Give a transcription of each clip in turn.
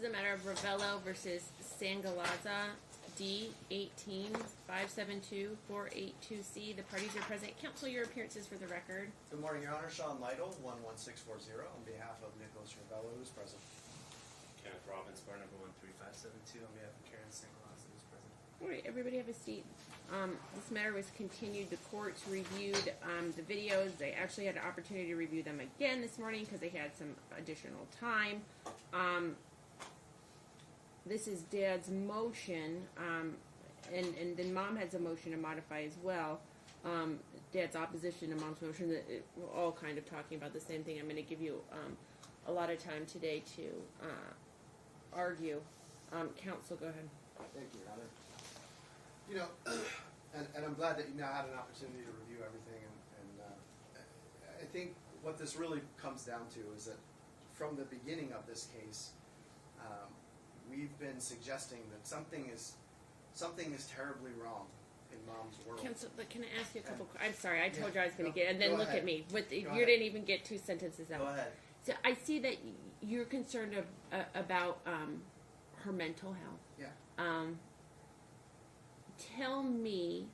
is a matter of Ravello versus Sangalaza, D 18-572-482C. The parties are present. Counsel, your appearances for the record. Good morning, Your Honor. Sean Lytle, 11640, on behalf of Nicholas Ravello, who's present. Kenneth Robbins, bar number 13572, on behalf of Keren, who's present. All right, everybody have a seat. This matter was continued. The courts reviewed the videos. They actually had an opportunity to review them again this morning because they had some additional time. This is Dad's motion, and then Mom has a motion to modify as well. Dad's opposition to Mom's motion. We're all kind of talking about the same thing. I'm going to give you a lot of time today to argue. Counsel, go ahead. Thank you, Your Honor. You know, and I'm glad that you now had an opportunity to review everything. And I think what this really comes down to is that from the beginning of this case, we've been suggesting that something is terribly wrong in Mom's world. Counsel, but can I ask you a couple? I'm sorry, I told you I was going to get, and then look ahead. at me. You ahead. didn't even get 2 sentences out. Go ahead. So I see that you're concerned about her mental health. Yeah. Tell me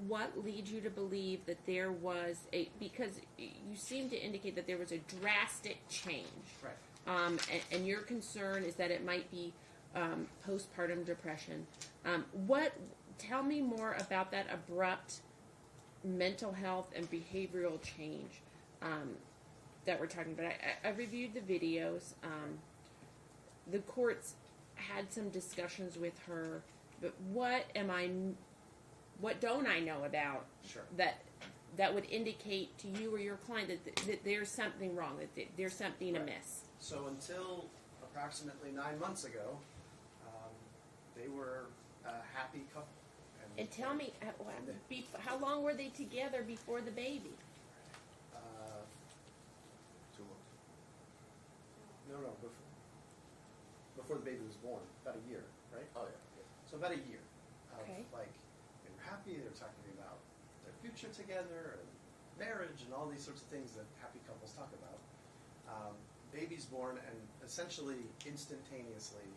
what leads you to believe that there was because you seem to indicate that there was a drastic change. Right. And your concern is that it might be postpartum depression. Tell me more about that abrupt mental health and behavioral change that we're talking about. I reviewed the videos. The courts had some discussions with her, but what don't I know about Sure. that would indicate to you or your client that there's something wrong, that there's something Right. amiss? So until approximately 9 months ago, they were a happy couple. And tell me, how long were they together before the baby? Too long. No, before the baby was born, about a year, right? Oh, yeah. So about a year of, Okay. like, they were happy, they were talking about their future together, and marriage, and all these sorts of things that happy couples talk about. Baby's born, and essentially instantaneously,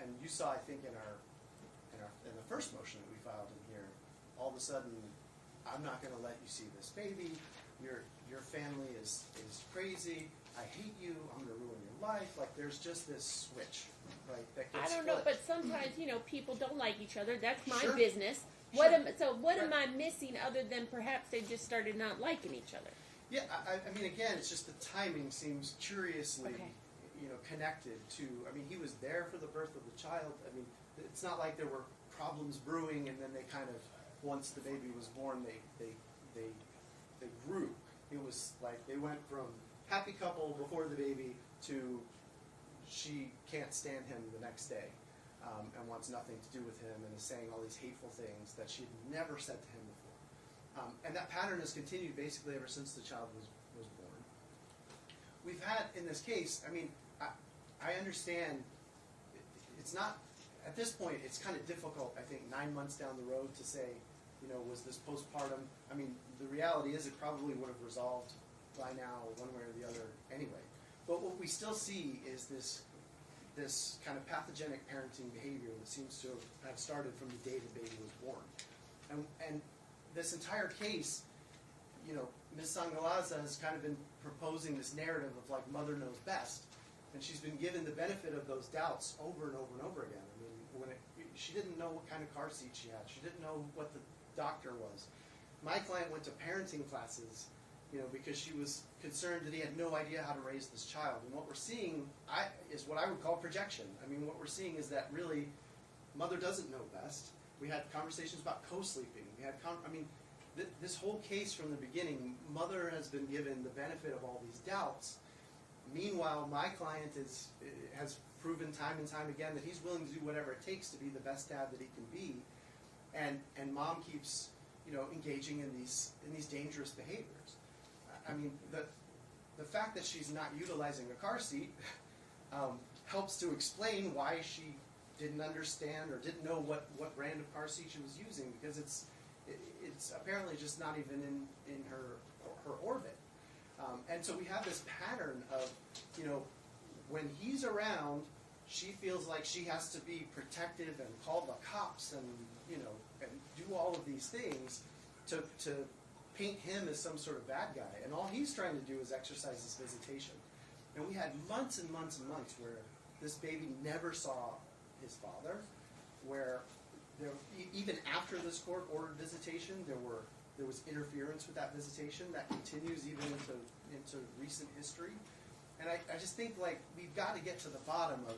and you saw, I think, in the first motion that we filed in here, all of a sudden, I'm not going to let you see this baby. Your family is crazy. I hate you. I'm going to ruin your life. Like, there's just this switch, right? That gets I don't know, flipped. but sometimes people don't like each other. That's my Sure. business. Sure. What am Right. I missing other than perhaps they just started not liking each other? Yeah, I mean, again, it's just the timing seems curiously, Okay. connected to. I mean, he was there for the birth of the child. I mean, it's not like there were problems brewing, and then they kind of, once the baby was born, they grew. It was like they went from happy couple before the baby to she can't stand him the next day, and wants nothing to do with him, and is saying all these hateful things that she had never said to him before. And that pattern has continued basically ever since the child was born. We've had, in this case, I mean, I understand it's not, at this point, it's kind of difficult, I think, 9 months down the road to say, was this postpartum? I mean, the reality is it probably would have resolved by now one way or the other anyway. But what we still see is this kind of pathogenic parenting behavior that seems to have started from the day the baby was born. And this entire case, Ms. Sangalaza has kind of been proposing this narrative of like mother knows best, and she's been given the benefit of those doubts over and over and over again. I mean, she didn't know what kind of car seat she had. She didn't know what the doctor was. My client went to parenting classes, because she was concerned that he had no idea how to raise this child. And what we're seeing is what I would call projection. I mean, what we're seeing is that really mother doesn't know best. We had conversations about co-sleeping. This whole case from the beginning, mother has been given the benefit of all these doubts. Meanwhile, my client has proven time and time again that he's willing to do whatever it takes to be the best dad that he can be, and mom keeps engaging in these dangerous behaviors. I mean, the fact that she's not utilizing a car seat helps to explain why she didn't understand or didn't know what brand of car seat she was using, because it's apparently just not even in her orbit. And so we have this pattern of, when he's around, she feels like she has to be protective and call the cops and, you know, and do all of these things to paint him as some sort of bad guy. And all he's trying to do is exercise his visitation. And we had months and months and months where this baby never saw his father, where there, even after this court-ordered visitation, there was interference with that visitation that continues even into recent history. And I just think, like, we've got to get to the bottom of,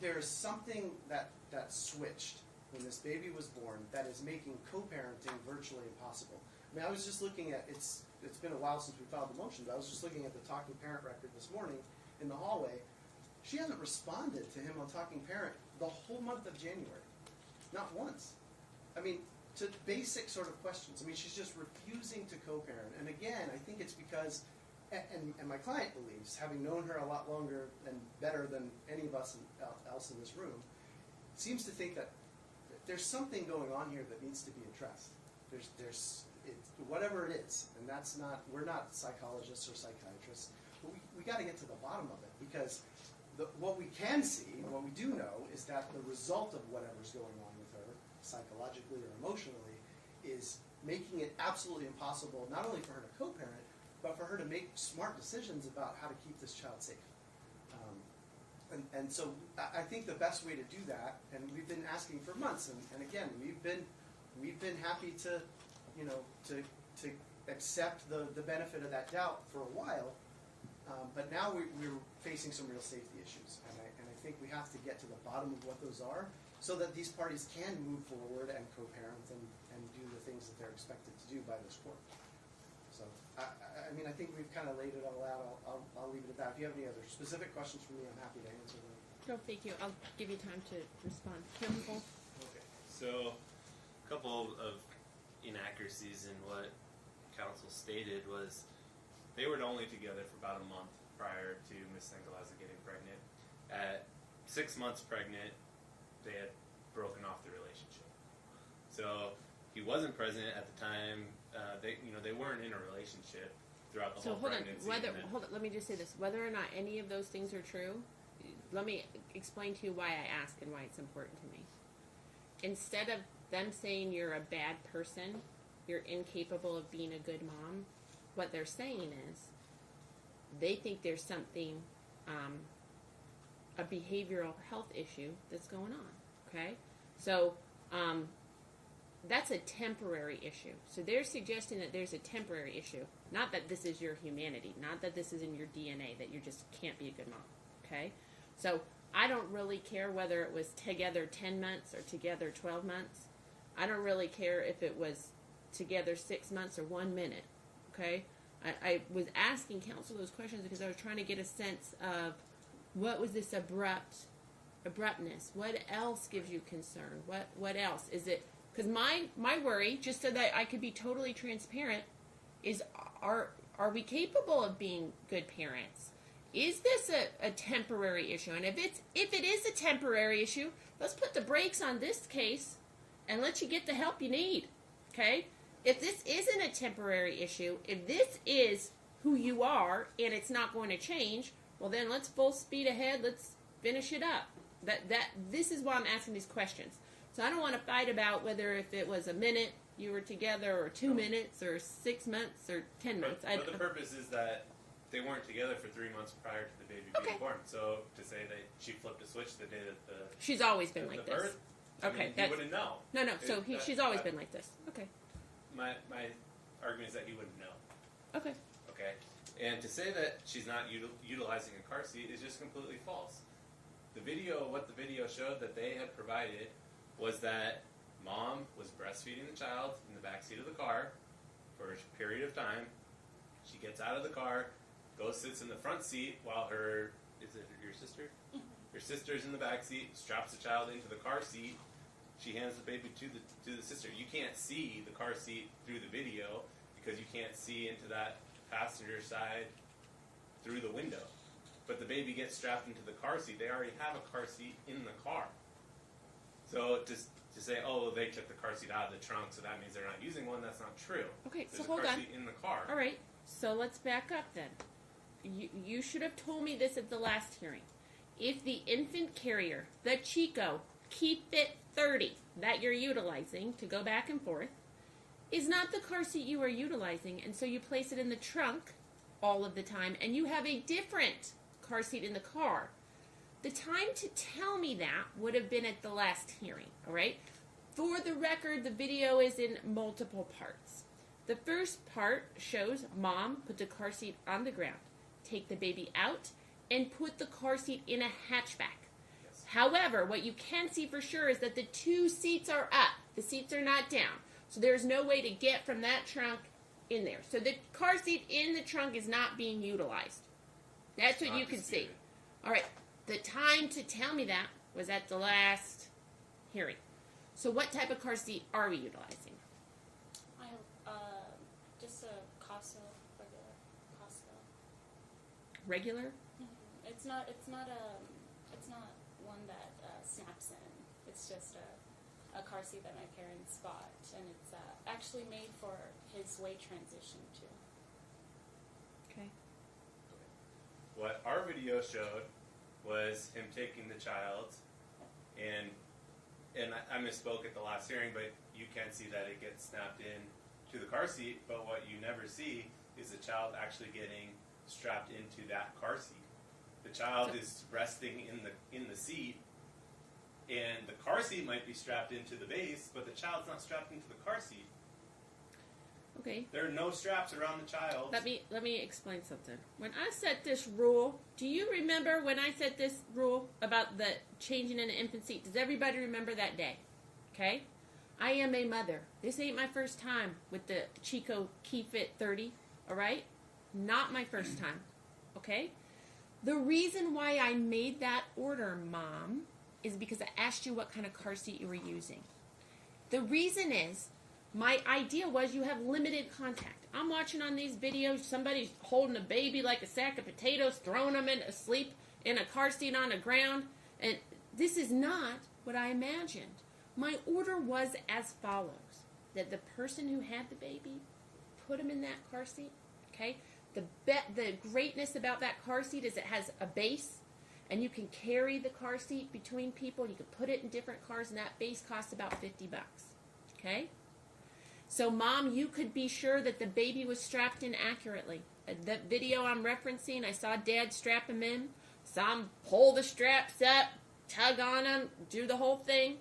there's something that switched when this baby was born that is making co-parenting virtually impossible. I mean, I was just looking at, it's been a while since we filed the motion, but I was just looking at the Talking Parent record this morning in the hallway. She hasn't responded to him on Talking Parent the whole month of January. Not once. I mean, to basic sort of questions. I mean, she's just refusing to co-parent. And again, I think it's because, and my client believes, having known her a lot longer and better than any of us else in this room, seems to think that there's something going on here that needs to be addressed. Whatever it is, and that's not, we're not psychologists or psychiatrists, but we got to get to the bottom of it, because what we can see, what we do know, is that the result of whatever's going on with her, psychologically or emotionally, is making it absolutely impossible not only for her to co-parent, but for her to make smart decisions about how to keep this child safe. And so I think the best way to do that, and we've been asking for months, and again, we've been happy to, you know, to accept the benefit of that doubt for a while, but now we're facing some real safety issues, and I think we have to get to the bottom of what those are, so that these parties can move forward and co-parent and do the things that they're expected to do by this court. So, I mean, I think we've kind of laid it all out. I'll leave it at that. If you have any other specific questions for me, I'm happy to answer them. No, thank you. I'll give you time to respond. Counsel? Okay. So, a couple of inaccuracies in what counsel stated was they were only together for about a month prior to Miss Sengalaza getting pregnant. At 6 months pregnant, they had broken off the relationship. So he wasn't present at the time. They weren't in a relationship throughout the whole pregnancy. Hold on. Let me just say this: whether or not any of those things are true, let me explain to you why I ask and why it's important to me. Instead of them saying you're a bad person, you're incapable of being a good mom, what they're saying is they think there's something, a behavioral health issue that's going on. Okay, so that's a temporary issue. So they're suggesting that there's a temporary issue, not that this is your humanity, not that this is in your DNA, that you just can't be a good mom. Okay, so I don't really care whether it was together 10 months or together 12 months. I don't really care if it was together 6 months or 1 minute. Okay, I was asking counsel those questions because I was trying to get a sense of what was this abruptness. What else gives you concern? What else is it? Because my worry, just so that I could be totally transparent, is are we capable of being good parents? Is this a temporary issue? And if it is a temporary issue, let's put the brakes on this case and let you get the help you need. Okay? If this isn't a temporary issue, if this is who you are and it's not going to change, well then let's full speed ahead. Let's finish it up. This is why I'm asking these questions. So I don't want to fight about whether if it was a minute you were together or 2 minutes or 6 months or 10 months. But the purpose is that they weren't together for 3 months prior to the baby being born. So to say that she flipped a switch the day that she's always been like this. Birth, Okay, he wouldn't know. No. So she's always been like this. Okay. My argument is that he wouldn't know. Okay. Okay, and to say that she's not utilizing a car seat is just completely false. What the video showed that they had provided was that mom was breastfeeding the child in the back seat of the car for a period of time. She gets out of the car, sits in the front seat while your sister? Mm-hmm. Your sister's in the back seat, straps the child into the car seat. She hands the baby to the sister. You can't see the car seat through the video because you can't see into that passenger side through the window. But the baby gets strapped into the car seat. They already have a car seat in the car. So to say, oh, they took the car seat out of the trunk, so that means they're not using one, that's not true. Okay, There's so hold a car on. seat in the car. All right, so let's back up then. you should have told me this at the last hearing. If the infant carrier, the Chico Keep Fit 30 that you're utilizing to go back and forth, is not the car seat you are utilizing, and so you place it in the trunk all of the time, and you have a different car seat in the car, the time to tell me that would have been at the last hearing, all right? For the record, the video is in multiple parts. The first part shows mom put the car seat on the ground, take the baby out, and put the car seat in a hatchback. Yes. However, what you can see for sure is that the two seats are up. The seats are not down. So there's no way to get from that trunk in there. So the car seat in the trunk is not being utilized. That's what you can see. All right. The time to tell me that was at the last hearing. So what type of car seat are we utilizing? Just a Costco, regular Costco. Regular? Mm-hmm. It's not one that snaps in. It's just a car seat that my parents bought, and it's actually made for his weight transition too. Okay. What our video showed was him taking the child, and I misspoke at the last hearing, but you can see that it gets snapped in to the car seat, but what you never see is the child actually getting strapped into that car seat. The child is resting in the seat, and the car seat might be strapped into the base, but the child's not strapped into the car seat. Okay. There are no straps around the child. Let me explain something. When I set this rule, do you remember when I set this rule about the changing in an infant seat? Does everybody remember that day? Okay? I am a mother. This ain't my first time with the Chico Keep Fit 30, all right? Not my first time, okay? The reason why I made that order, Mom, is because I asked you what kind of car seat you were using. The reason is, my idea was you have limited contact. I'm watching on these videos, somebody's holding a baby like a sack of potatoes, throwing them in asleep in a car seat on the ground, and this is not what I imagined. My order was as follows, that the person who had the baby, put him in that car seat, okay? The greatness about that car seat is it has a base, and you can carry the car seat between people. You can put it in different cars, and that base costs about $50, okay? So, Mom, you could be sure that the baby was strapped in accurately. The video I'm referencing, I saw Dad strap him in, saw him pull the straps up, tug on him, do the whole thing.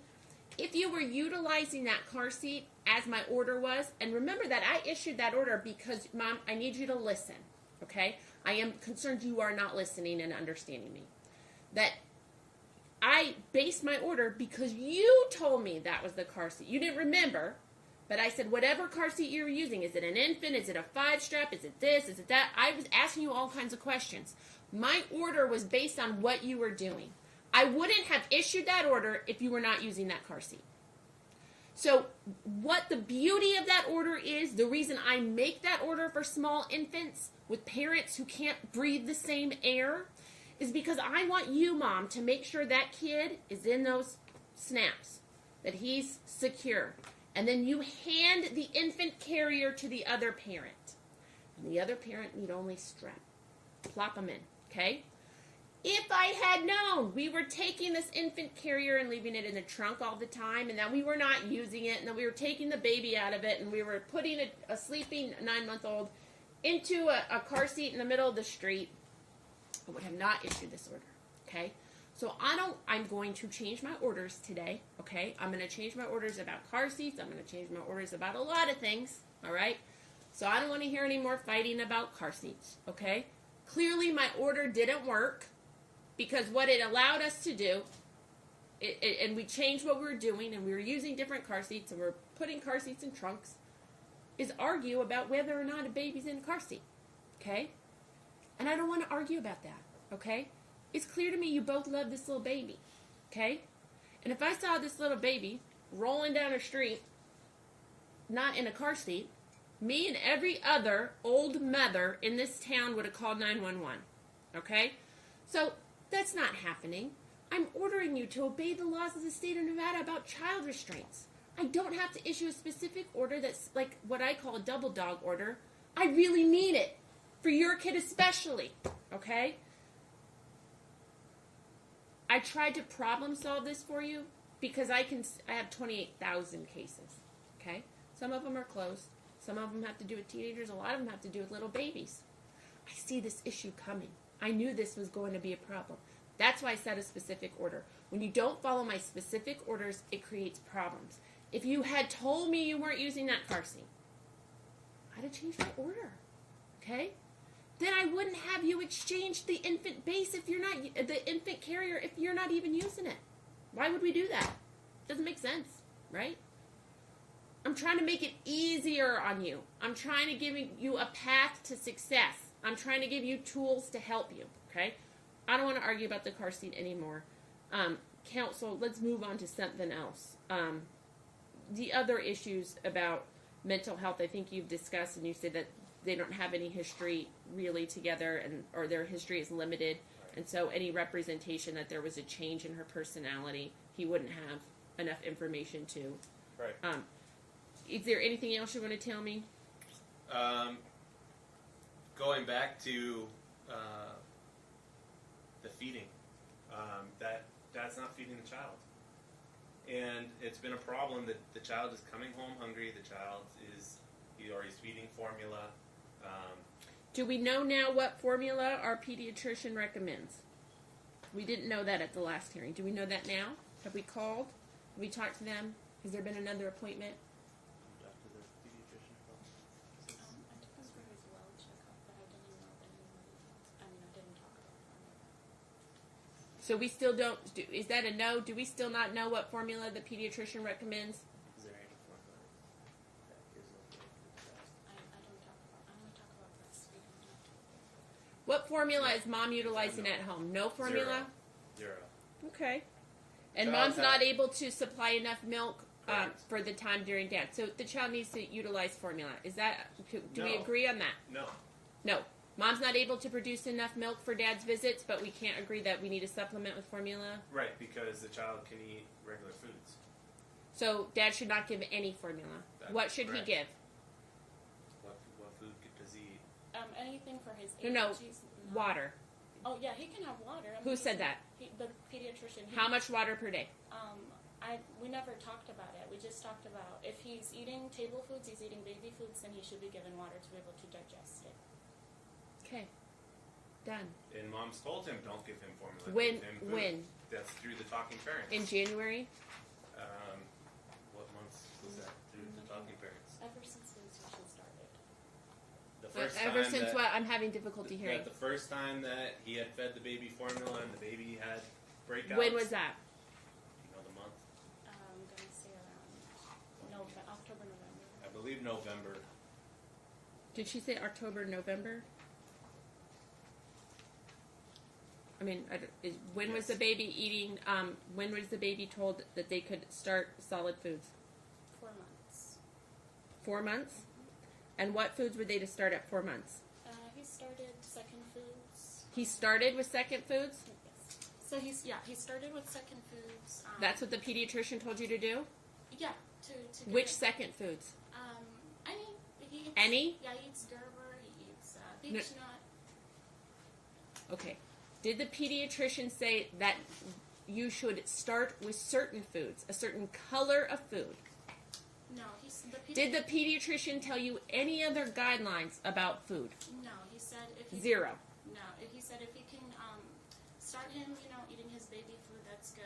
If you were utilizing that car seat as my order was, and remember that I issued that order because, Mom, I need you to listen, okay? I am concerned you are not listening and understanding me. That I based my order because you told me that was the car seat. You didn't remember, but I said whatever car seat you're using, is it an infant, is it a 5-strap, is it this, is it that? I was asking you all kinds of questions. My order was based on what you were doing. I wouldn't have issued that order if you were not using that car seat. So what the beauty of that order is, the reason I make that order for small infants with parents who can't breathe the same air, is because I want you, Mom, to make sure that kid is in those snaps, that he's secure. And then you hand the infant carrier to the other parent. And the other parent need only strap. Plop them in, okay? If I had known we were taking this infant carrier and leaving it in the trunk all the time, and that we were not using it, and that we were taking the baby out of it, and we were putting a sleeping 9-month-old into a car seat in the middle of the street, I would have not issued this order, okay? So I'm going to change my orders today, okay? I'm going to change my orders about car seats. I'm going to change my orders about a lot of things, all right? So I don't want to hear any more fighting about car seats, okay? Clearly my order didn't work because what it allowed us to do, and we changed what we were doing, and we were using different car seats, and we're putting car seats in trunks, is argue about whether or not a baby's in a car seat, okay? And I don't want to argue about that, okay? It's clear to me you both love this little baby, okay? And if I saw this little baby rolling down the street, not in a car seat, me and every other old mother in this town would have called 911, okay? So that's not happening. I'm ordering you to obey the laws of the state of Nevada about child restraints. I don't have to issue a specific order that's like what I call a double dog order. I really mean it. For your kid especially, okay? I tried to problem solve this for you because I have 28,000 cases, okay? Some of them are closed. Some of them have to do with teenagers. A lot of them have to do with little babies. I see this issue coming. I knew this was going to be a problem. That's why I set a specific order. When you don't follow my specific orders, it creates problems. If you had told me you weren't using that car seat, I'd have changed my order, okay? Then I wouldn't have you exchange the infant base if you're not, the infant carrier if you're not even using it. Why would we do that? Doesn't make sense, right? I'm trying to make it easier on you. I'm trying to give you a path to success. I'm trying to give you tools to help you, okay? I don't want to argue about the car seat anymore. Counsel, let's move on to something else. The other issues about mental health, I think you've discussed, and you said that they don't have any history really together, or their history is limited, and so any representation that there was a change in her personality, he wouldn't have enough information to. Right. Is there anything else you want to tell me? Going back to the feeding, that dad's not feeding the child. And it's been a problem that the child is coming home hungry, the child is, he's feeding formula. Do we know now what formula our pediatrician recommends? We didn't know that at the last hearing. Do we know that now? Have we called? Have we talked to them? Has there been another appointment? I took him for his well checkup, but I didn't know that I didn't talk about formula. So we still don't, is that a no? Do we still not know what formula the pediatrician recommends? Is there any formula that gives them the best? I only talk about breastfeeding. What formula is mom utilizing at home? No formula? Zero. Okay. And Child's mom's not had- able to supply enough milk Correct. for the time during dad. So the child needs to utilize formula. Is that, do we No. agree on that? No. No. Mom's not able to produce enough milk for dad's visits, but we can't agree that we need a supplement with formula. Right, because the child can eat regular foods. So dad should not give any formula. That's What should correct. he give? What food does he eat? Anything for his No, age. he's not- Water. Oh yeah, he can have water. Who said that? The pediatrician. How much water per day? We never talked about it. We just talked about if he's eating table foods, he's eating baby foods, then he should be given water to be able to digest it. Okay. Done. And mom's told him, don't give him formula. When? Give him food. When? That's through the talking parents. In January? What months was that? Through the talking parents. Ever since visitation started. The first Ever time since that, what? I'm having difficulty hearing. that the first time that he had fed the baby formula and the baby had breakouts. When was that? You know the month? I'm gonna say around October, November. I believe November. Did she say October, November? I mean, when was the Yes. baby eating? When was the baby told that they could start solid foods? 4 months. 4 months. And what foods were they to start at 4 months? He started second foods. He started with second foods. Yes. So he started with second foods. That's what the pediatrician told you to do. Yeah. To give Which it- second foods? Any. He eats, Any? Yeah, he eats Gerber. He eats beech nut. Okay. Did the pediatrician say that you should start with certain foods, a certain color of food? No, Did the pediatrician tell you any other guidelines about food? No, he said if he Zero. No, he said if he can start him, eating his baby food, that's good.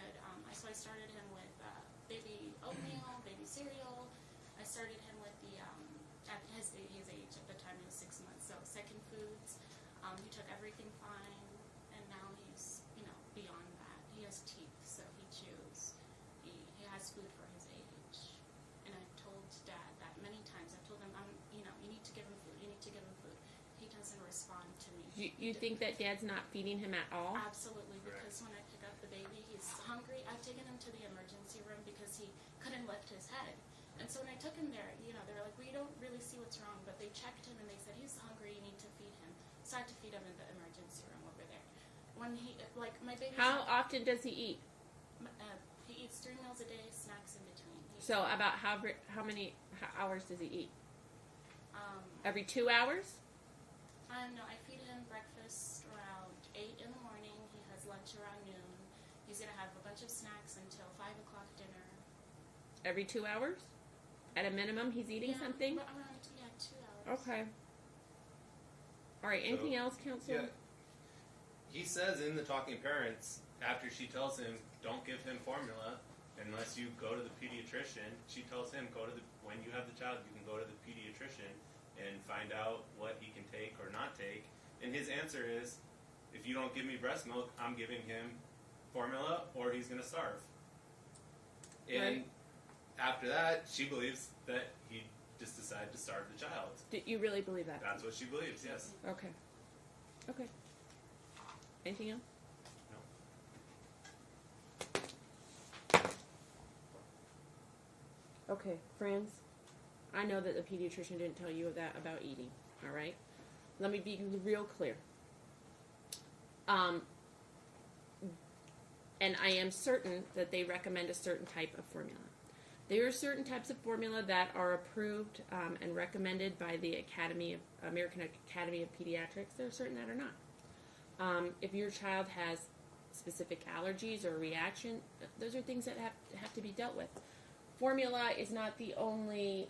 So I started him with baby oatmeal, baby cereal. I started him with the at his age at the time he was 6 months. So second foods. He took everything fine, and now he's beyond that. He has teeth, so he chews. He has food for his age. And I've told Dad that many times. I've told him, you need to give him food. You need to give him food. He doesn't respond to me. You think that dad's not feeding him at all? Absolutely, because when I pick up the baby, he's hungry. I've taken him to the emergency room because he couldn't lift his head. And so when I took him there, they were like, we don't really see what's wrong, but they checked him and they said, he's hungry, you need to feed him. So I had to feed him in the emergency room over there. When my baby. How often does he eat? He eats 3 meals a day, snacks in between. So about how many hours does he eat? Um, Every 2 hours? No, I feed him breakfast around 8 in the morning. He has lunch around noon. He's going to have a bunch of snacks until 5 o'clock dinner. Every 2 hours? At a minimum, he's eating something? Around, 2 hours. Okay. All right, anything else, Counselor? Yeah. He says in the Talking Parents, after she tells him, don't give him formula unless you go to the pediatrician, she tells him, when you have the child, you can go to the pediatrician and find out what he can take or not take. And his answer is, if you don't give me breast milk, I'm giving him formula or he's going to starve. And after that, she believes that he just decided to starve the child. Do you really believe that? That's what she believes, yes. Okay. Okay. Anything else? No. Okay, friends. I know that the pediatrician didn't tell you that about eating. All right. Let me be real clear. And I am certain that they recommend a certain type of formula. There are certain types of formula that are approved and recommended by the American Academy of Pediatrics. There are certain that are not. If your child has specific allergies or reaction, those are things that have to be dealt with. Formula is not the only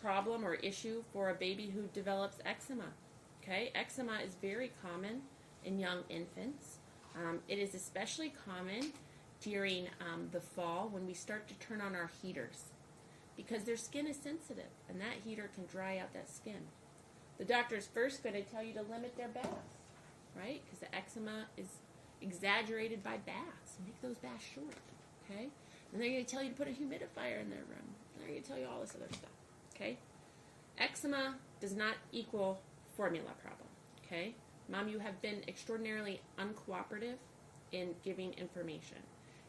problem or issue for a baby who develops eczema. Okay, eczema is very common in young infants. It is especially common during the fall when we start to turn on our heaters because their skin is sensitive and that heater can dry out that skin. The doctor is first going to tell you to limit their baths, right? Because the eczema is exaggerated by baths. Make those baths short, okay? And they're going to tell you to put a humidifier in their room. They're going to tell you all this other stuff, okay? Eczema does not equal formula problem, okay? Mom, you have been extraordinarily uncooperative in giving information.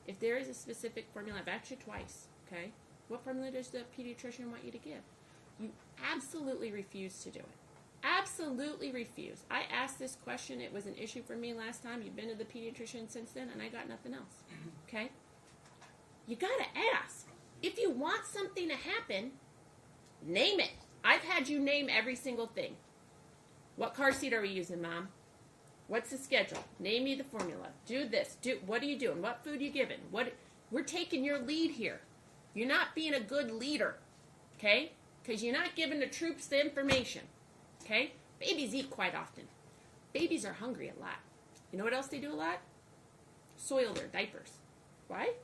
If there is a specific formula, I've asked you twice, okay? What formula does the pediatrician want you to give? You absolutely refuse to do it. Absolutely refuse. I asked this question. It was an issue for me last time. You've been to the pediatrician since then, and I got nothing else, okay? You got to ask. If you want something to happen, name it. I've had you name every single thing. What car seat are we using, Mom? What's the schedule? Name me the formula. Do this. What are you doing? What food are you giving? We're taking your lead here. You're not being a good leader, okay? Because you're not giving the troops the information, okay? Babies eat quite often. Babies are hungry a lot. You know what else they do a lot? Soil their diapers. Why?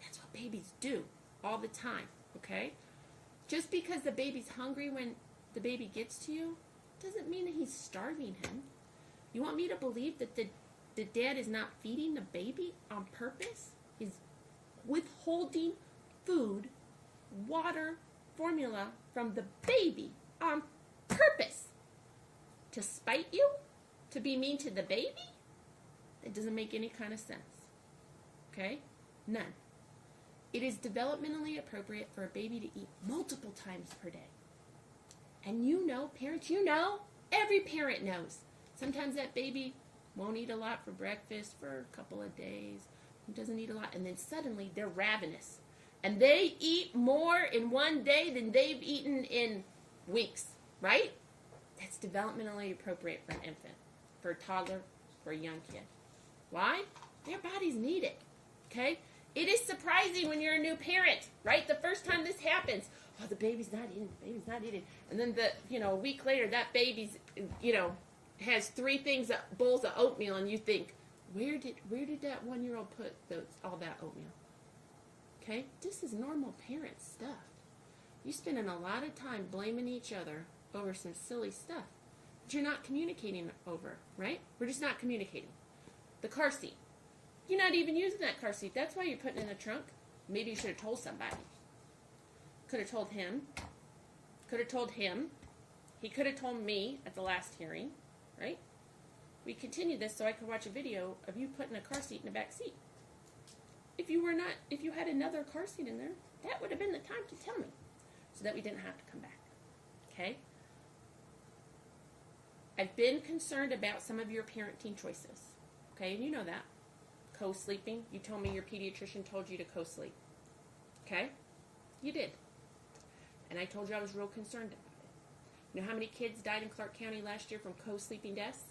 That's what babies do all the time, okay? Just because the baby's hungry when the baby gets to you doesn't mean that he's starving him. You want me to believe that the dad is not feeding the baby on purpose? He's withholding food, water, formula from the baby on purpose. To spite you? To be mean to the baby? That doesn't make any kind of sense. Okay? None. It is developmentally appropriate for a baby to eat multiple times per day. And you know, parents, you know, every parent knows. Sometimes that baby won't eat a lot for breakfast for a couple of days. He doesn't eat a lot. And then suddenly they're ravenous. And they eat more in one day than they've eaten in weeks. Right? That's developmentally appropriate for an infant, for a toddler, for a young kid. Why? Their bodies need it. Okay? It is surprising when you're a new parent, right? The first time this happens, oh, the baby's not eating. And then a week later, that baby's, has 3 bowls of oatmeal, and you think, where did that 1-year-old put all that oatmeal? Okay? This is normal parent stuff. You're spending a lot of time blaming each other over some silly stuff that you're not communicating over, right? We're just not communicating. The car seat. You're not even using that car seat. That's why you're putting it in the trunk. Maybe you should have told somebody. Could have told him. Could have told him. He could have told me at the last hearing, right? We continued this so I could watch a video of you putting a car seat in the back seat. If you had another car seat in there, that would have been the time to tell me so that we didn't have to come back. Okay? I've been concerned about some of your parenting choices. Okay, and you know that. Co-sleeping. You told me your pediatrician told you to co-sleep. Okay? You did. And I told you I was real concerned about it. You know how many kids died in Clark County last year from co-sleeping deaths?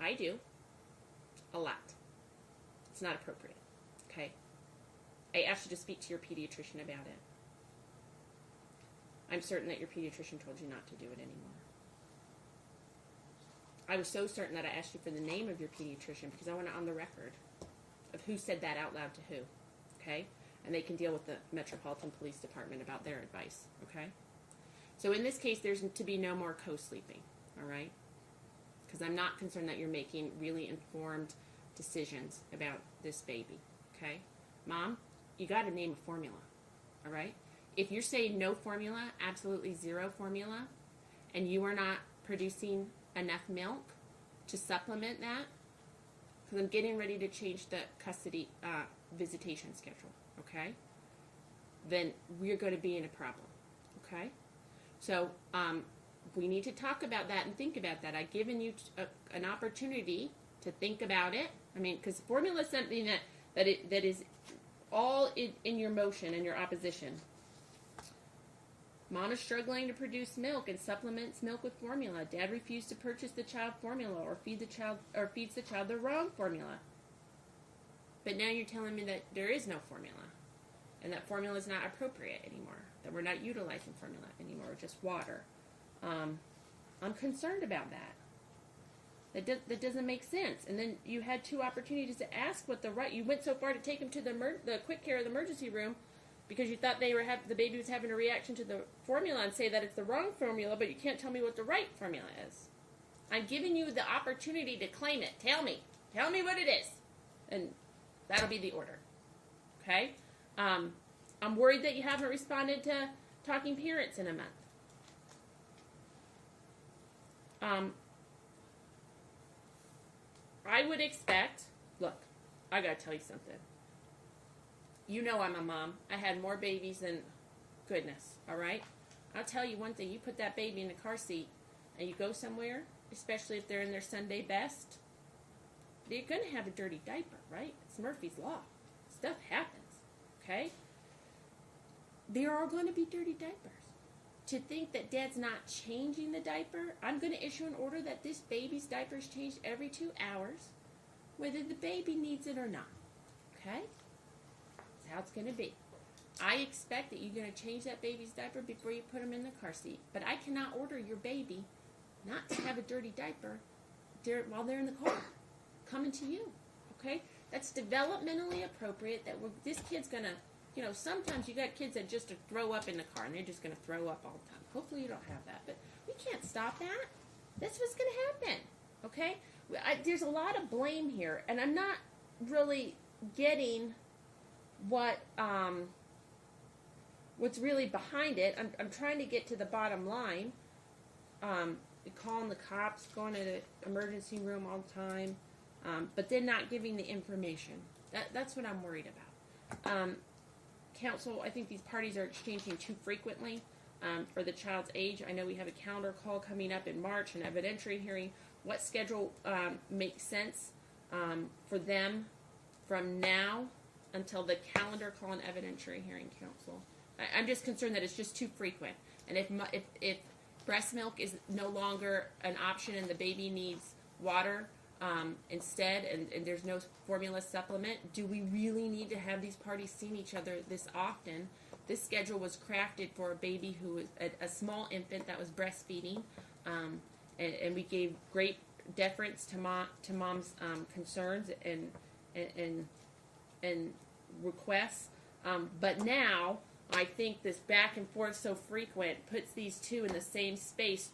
I do. A lot. It's not appropriate. Okay? I asked you to speak to your pediatrician about it. I'm certain that your pediatrician told you not to do it anymore. I was so certain that I asked you for the name of your pediatrician because I want it on the record of who said that out loud to who. Okay? And they can deal with the Metropolitan Police Department about their advice. Okay? So in this case, there's to be no more co-sleeping. All right? Because I'm not concerned that you're making really informed decisions about this baby. Okay? Mom, you got to name a formula. All right? If you're saying no formula, absolutely zero formula, and you are not producing enough milk to supplement that, because I'm getting ready to change the custody visitation schedule, okay? Then we're going to be in a problem, okay? So we need to talk about that and think about that. I've given you an opportunity to think about it. I mean, because formula is something that is all in your motion and your opposition. Mom is struggling to produce milk and supplements milk with formula. Dad refused to purchase the child formula or feeds the child the wrong formula. But now you're telling me that there is no formula and that formula is not appropriate anymore, that we're not utilizing formula anymore, just water. I'm concerned about that. That doesn't make sense. And then you had 2 opportunities to ask what you went so far to take him to the quick care of the emergency room because you thought the baby was having a reaction to the formula and say that it's the wrong formula, but you can't tell me what the right formula is. I'm giving you the opportunity to claim it. Tell me what it is, and that'll be the order. Okay? I'm worried that you haven't responded to talking parents in a month. I would expect, look, I gotta tell you something. You know I'm a mom. I had more babies than goodness, all right? I'll tell you one thing. You put that baby in a car seat and you go somewhere, especially if they're in their Sunday best, they're going to have a dirty diaper, right? It's Murphy's Law. Stuff happens, okay? There are going to be dirty diapers. To think that Dad's not changing the diaper, I'm going to issue an order that this baby's diaper is changed every 2 hours, whether the baby needs it or not, okay? That's how it's going to be. I expect that you're going to change that baby's diaper before you put him in the car seat. But I cannot order your baby not to have a dirty diaper while they're in the car coming to you. Okay? That's developmentally appropriate. This kid's going to, sometimes you got kids that just throw up in the car and they're just going to throw up all the time. Hopefully you don't have that. But we can't stop that. That's what's going to happen. Okay? There's a lot of blame here. And I'm not really getting what's really behind it. I'm trying to get to the bottom line. Calling the cops, going to the emergency room all the time, but then not giving the information. That's what I'm worried about. Counsel, I think these parties are exchanging too frequently for the child's age. I know we have a calendar call coming up in March, an evidentiary hearing. What schedule makes sense for them from now until the calendar call and evidentiary hearing, counsel? I'm just concerned that it's just too frequent. And if breast milk is no longer an option and the baby needs water instead and there's no formula supplement, do we really need to have these parties seeing each other this often? This schedule was crafted for a baby who was a small infant that was breastfeeding, and we gave great deference to mom's concerns and requests. But now I think this back and forth so frequent puts these 2 in the same space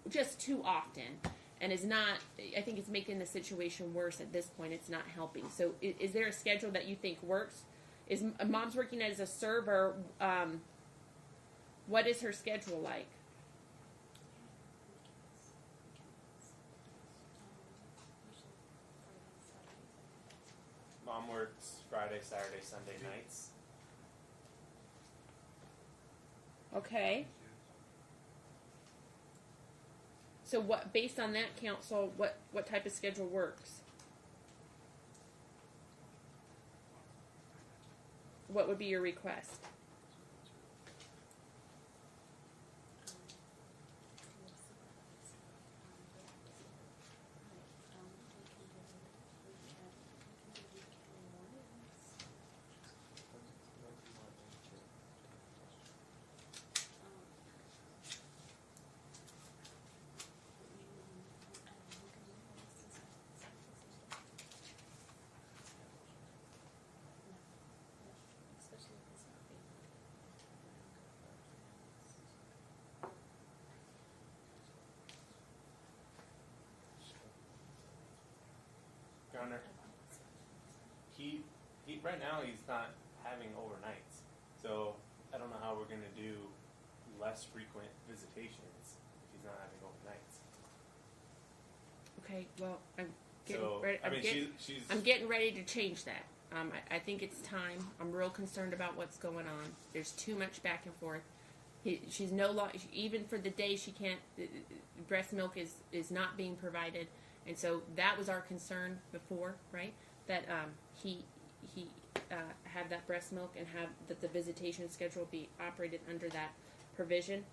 just too often, and is not. I think it's making the situation worse at this point. It's not helping. So, is there a schedule that you think works? Is mom's working as a server? What is her schedule like? Mom works Friday, Saturday, Sunday nights. Okay. So what, based on that, counsel, what type of schedule works? What would be your request? Hunter, he right now he's not having overnights, so I don't know how we're gonna do less frequent visitations if he's not having overnights. Okay, well, I'm getting So ready. I mean, she's I'm getting ready to change that. I think it's time. I'm real concerned about what's going on. There's too much back and forth. She's no longer, even for the day she can't, breast milk is not being provided. And so that was our concern before, right? That he have that breast milk and have that the visitation schedule be operated under that provision.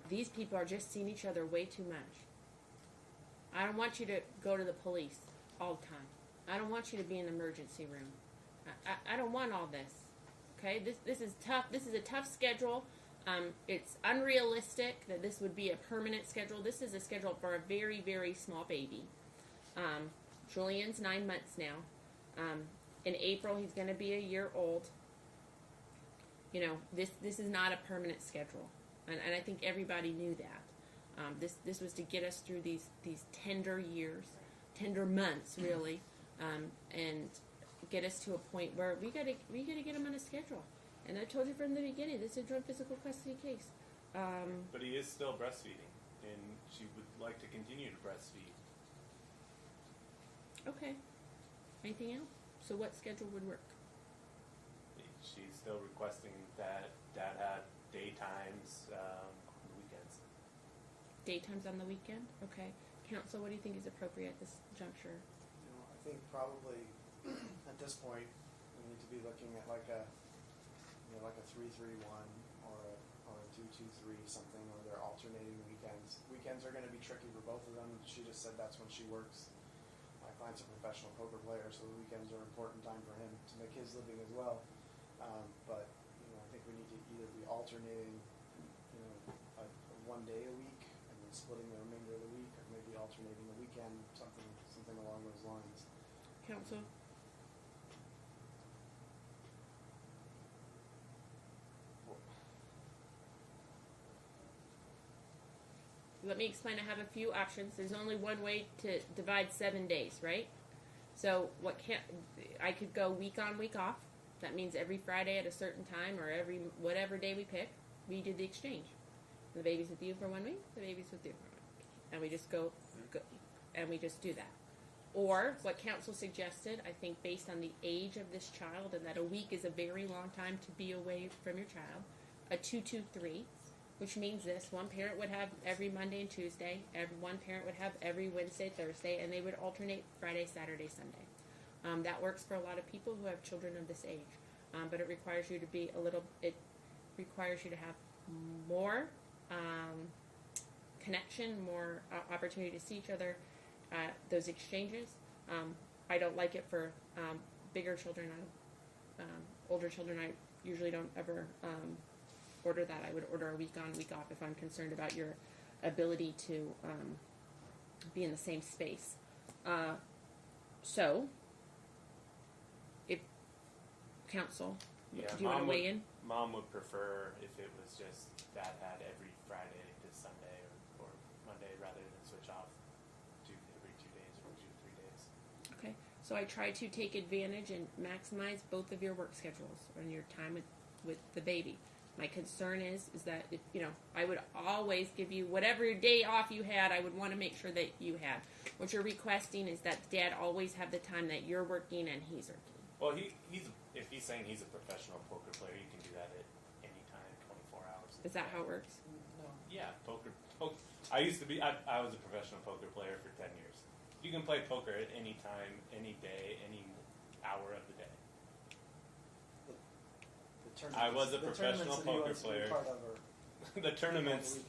These people are just seeing each other way too much. I don't want you to go to the police all the time. I don't want you to be in the emergency room. I don't want all this. Okay, this is tough. This is a tough schedule. It's unrealistic that this would be a permanent schedule. This is a schedule for a very, very small baby. Julian's 9 months now. In April, he's going to be a year old. You know, this is not a permanent schedule, and I think everybody knew that. This was to get us through these tender years, tender months, really, and get us to a point where we gotta get him on a schedule. And I told you from the beginning, this is a joint physical custody case. but he is still breastfeeding, and she would like to continue to breastfeed. Okay. Anything else? So what schedule would work? She's still requesting that Dad had daytimes on the weekends. Daytimes on the weekend? Okay. Counsel, what do you think is appropriate at this juncture? You know, I think probably at this point we need to be looking at like a 3-3-1 or a 2-2-3 something, or they're alternating weekends. Weekends are going to be tricky for both of them. She just said that's when she works. My client's a professional poker player, so the weekends are an important time for him to make his living as well. But you know, I think we need to either be alternating, you know, a 1 day a week and then splitting the remainder of the week, or maybe alternating a weekend, something along those lines. Counsel? Let me explain. I have a few options. There's only one way to divide 7 days, right? So I could go week on, week off. That means every Friday at a certain time, or every whatever day we pick, we do the exchange. The baby's with you for 1 week, the baby's with you for 1 week, and we just go and we just do that. Or what counsel suggested, I think based on the age of this child, and that a week is a very long time to be away from your child, a 2-2-3. Which means this: one parent would have every Monday and Tuesday, one parent would have every Wednesday, Thursday, and they would alternate Friday, Saturday, Sunday. That works for a lot of people who have children of this age, but it requires you to be it requires you to have more connection, more opportunity to see each other, those exchanges. I don't like it for bigger children. Older children, I usually don't ever order that. I would order a week on, week off if I'm concerned about your ability to be in the same space. So, if counsel, do you want to weigh in? Mom would prefer if it was just Dad had every Friday to Sunday or Monday, rather than switch off every 2 days or 3 days. Okay. So I try to take advantage and maximize both of your work schedules and your time with the baby. My concern is that if, I would always give you whatever day off you had. I would want to make sure that you had. What you're requesting is that Dad always have the time that you're working and he's working. Well, if he's saying he's a professional poker player, you can do that at any time, 24 hours. Is that how it works? No. Yeah, poker. I used to be. I was a professional poker player for 10 years. You can play poker at any time, any day, any hour of the day. I was a professional poker player. The tournaments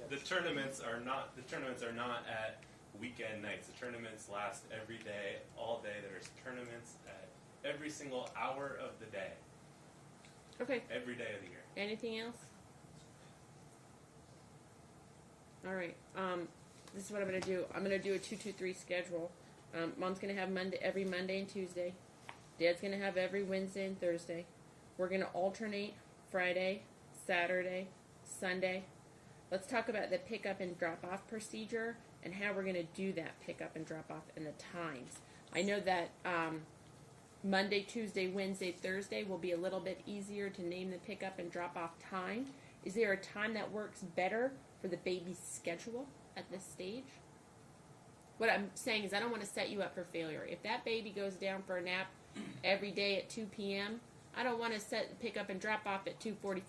are not at weekend nights. The tournaments last every day, all day. There's tournaments at every single hour of the day. Okay. Every day of the year. Anything else? All right. This is what I'm going to do. I'm going to do a 2-2-3 schedule. Mom's going to have every Monday and Tuesday. Dad's going to have every Wednesday and Thursday. We're going to alternate Friday, Saturday, Sunday. Let's talk about the pickup and drop-off procedure and how we're going to do that pickup and drop off and the times. I know that Monday, Tuesday, Wednesday, Thursday will be a little bit easier to name the pickup and drop off time. Is there a time that works better for the baby's schedule at this stage? What I'm saying is I don't want to set you up for failure. If that baby goes down for a nap every day at 2 p.m., I don't want to set pick up and drop off at 2:45.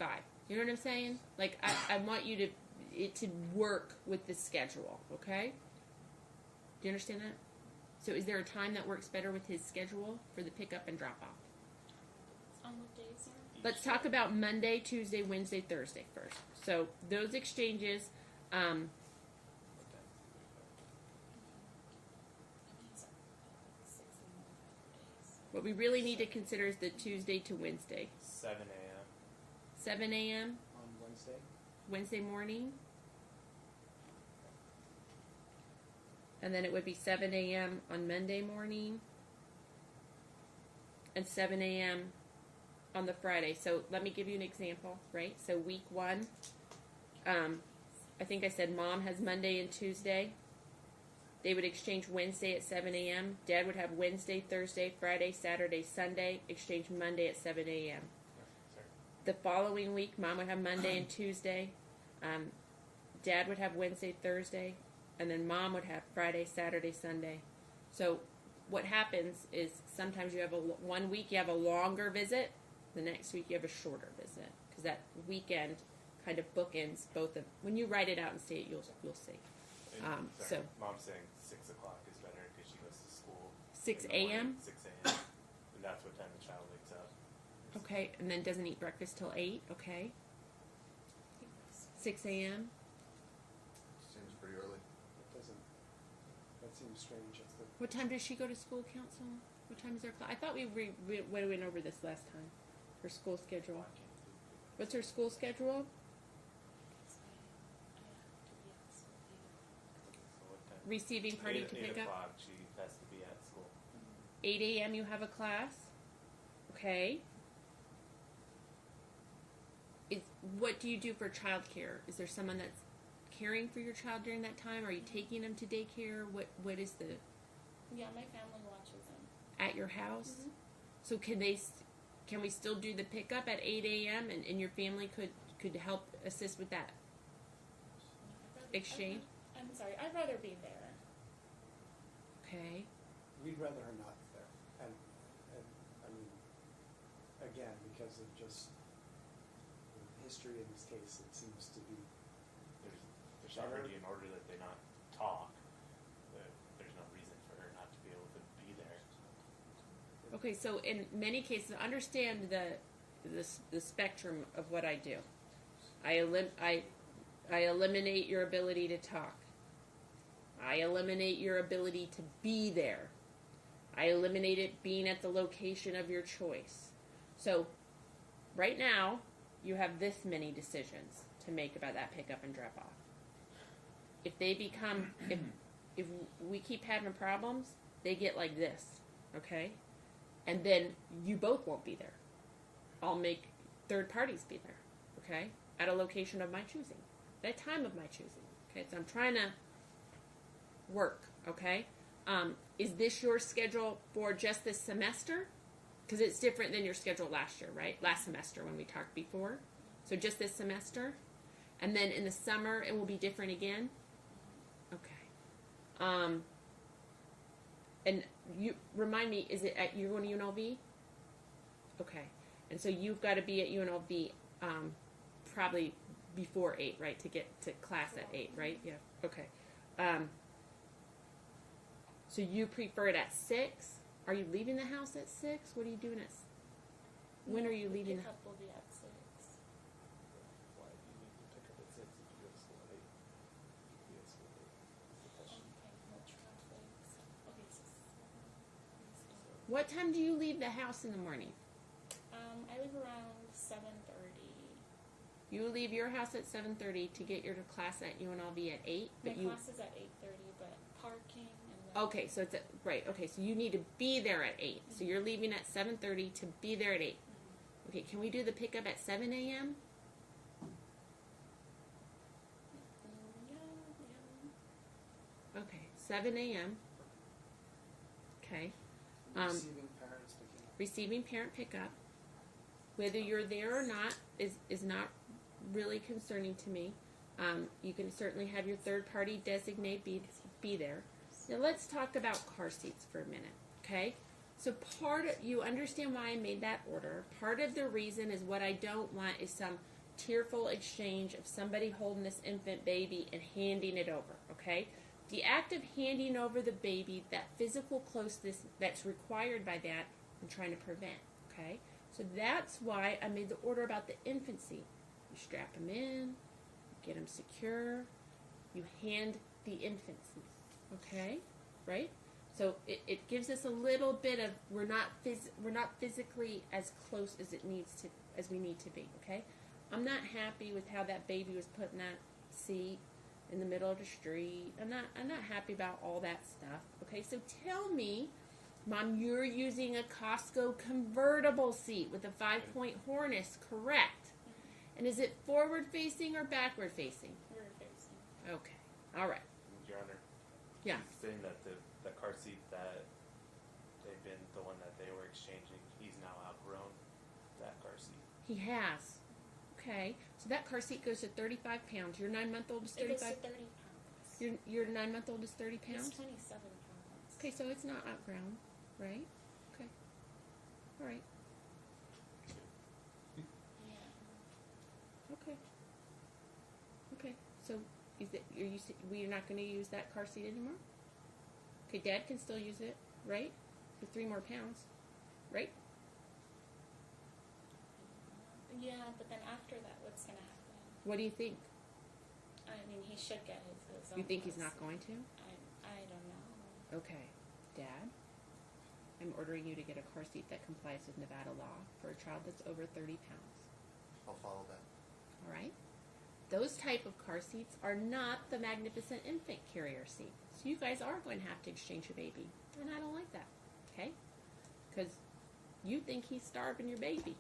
You know what I'm saying? Like I want you to work with the schedule, okay? Do you understand that? So is there a time that works better with his schedule for the pickup and drop off? On what days, sir? Let's talk about Monday, Tuesday, Wednesday, Thursday first. So those exchanges, what we really need to consider is the Tuesday to Wednesday. 7 a.m. 7 a.m. On Wednesday. Wednesday morning. And then it would be 7 a.m. on Monday morning. And 7 a.m. on the Friday. So let me give you an example, right? So week 1, I think I said mom has Monday and Tuesday. They would exchange Wednesday at 7 a.m. Dad would have Wednesday, Thursday, Friday, Saturday, Sunday, exchange Monday at 7 a.m. The following week, mom would have Monday and Tuesday. Dad would have Wednesday, Thursday, and then mom would have Friday, Saturday, Sunday. So what happens is sometimes you have one week you have a longer visit, the next week you have a shorter visit, because that weekend kind of bookends both of. When you write it out and say it, you'll see. So Mom's saying 6 o'clock is better because she goes to school. 6 in the morning, a.m. 6 a.m. And that's what time the child wakes up. Okay, and then doesn't eat breakfast till 8. Okay, 6 a.m. Seems pretty early. That seems strange. That's the, What time does she go to school, council? What time is her class? I thought we went over this last time. Her school schedule. What's her school schedule? So what time? Receiving party 8 to pick up. o'clock she has to be at school. 8 a.m. you have a class. Okay. What do you do for childcare? Is there someone that's caring for your child during that time? Are you taking them to daycare? What is the Yeah, my family watches them. at your house? Mhm. So can we still do the pickup at 8 a.m. and your family could help assist with that exchange? I'm sorry, I'd rather be there. Okay. we'd rather her not there. And I mean, again, because of just the history in this case, it seems to be. There's already an order that they not talk. There's no reason for her not to be able to be there. Okay, so in many cases, understand the spectrum of what I do. I eliminate your ability to talk. I eliminate your ability to be there. I eliminate it being at the location of your choice. So, right now, you have this many decisions to make about that pickup and drop off. If they become, if we keep having problems, they get like this, okay? And then you both won't be there. I'll make third parties be there, okay? At a location of my choosing, at a time of my choosing, okay? So I'm trying to work, okay? Is this your schedule for just this semester? Because it's different than your schedule last year, right? Last semester when we talked before. So just this semester? And then in the summer it will be different again? Okay. And you remind me, is it at, you're going to UNLV? Okay. And so you've got to be at UNLV probably before 8, right? To get to class at 8, right? Yeah. Okay. So you prefer it at 6? Are you leaving the house at 6? What are you doing at? When are you The leaving? pickup will be at 6. Why do you need to pick up at 6 if you go to school at 8? If you go to school at 8, is the question. Okay, no traffic. Okay, so What time do you leave the house in the morning? I leave around 7:30. You leave your house at 7:30 to get your class at UNLV at 8. My But you class is at 8:30, but parking and then okay? So it's at, right. Okay, so you need to be there at 8. So you're leaving at 7:30 to be there at 8. Okay, can we do the pickup at 7 a.m.? Yeah. 7 a.m. Okay. Receiving parents picking up. Receiving parent pickup. Whether you're there or not is not really concerning to me. You can certainly have your third party designate be there. Now let's talk about car seats for a minute, okay? So you understand why I made that order. Part of the reason is what I don't want is some tearful exchange of somebody holding this infant baby and handing it over, okay? The act of handing over the baby, that physical closeness that's required by that, I'm trying to prevent, okay? So that's why I made the order about the infancy. You strap them in, get them secure, you hand the infancy, okay? Right? So it gives us a little bit of we're not physically as close as we need to be, okay? I'm not happy with how that baby was put in that seat in the middle of the street. I'm not happy about all that stuff. Okay, so tell me, Mom, you're using a Costco convertible seat with a 5-point harness, correct? And is it forward facing or backward facing? Forward facing. Okay. All right. Your Honor. Yeah. He's saying that the car seat that they've been the one that they were exchanging, he's now outgrown that car seat. He has. Okay. So that car seat goes to 35 pounds. Your 9-month-old is It goes 35. to 30 pounds. Your 9-month-old is 30 It's pounds. 27 pounds. Okay, so it's not outgrown, right? Okay. All right. Yeah. Okay. Okay. So we're not going to use that car seat anymore? Okay, Dad can still use it, right? For 3 more pounds, right? Yeah, but then after that, what's gonna happen? What do you think? I mean, he should get his own. You think he's car not seat. going to? I don't know. Okay. Dad, I'm ordering you to get a car seat that complies with Nevada law for a child that's over 30 pounds. I'll follow that. All right? Those type of car seats are not the magnificent infant carrier seat. So you guys are going to have to exchange your baby. And I don't like that. Okay? Because you think he's starving your baby,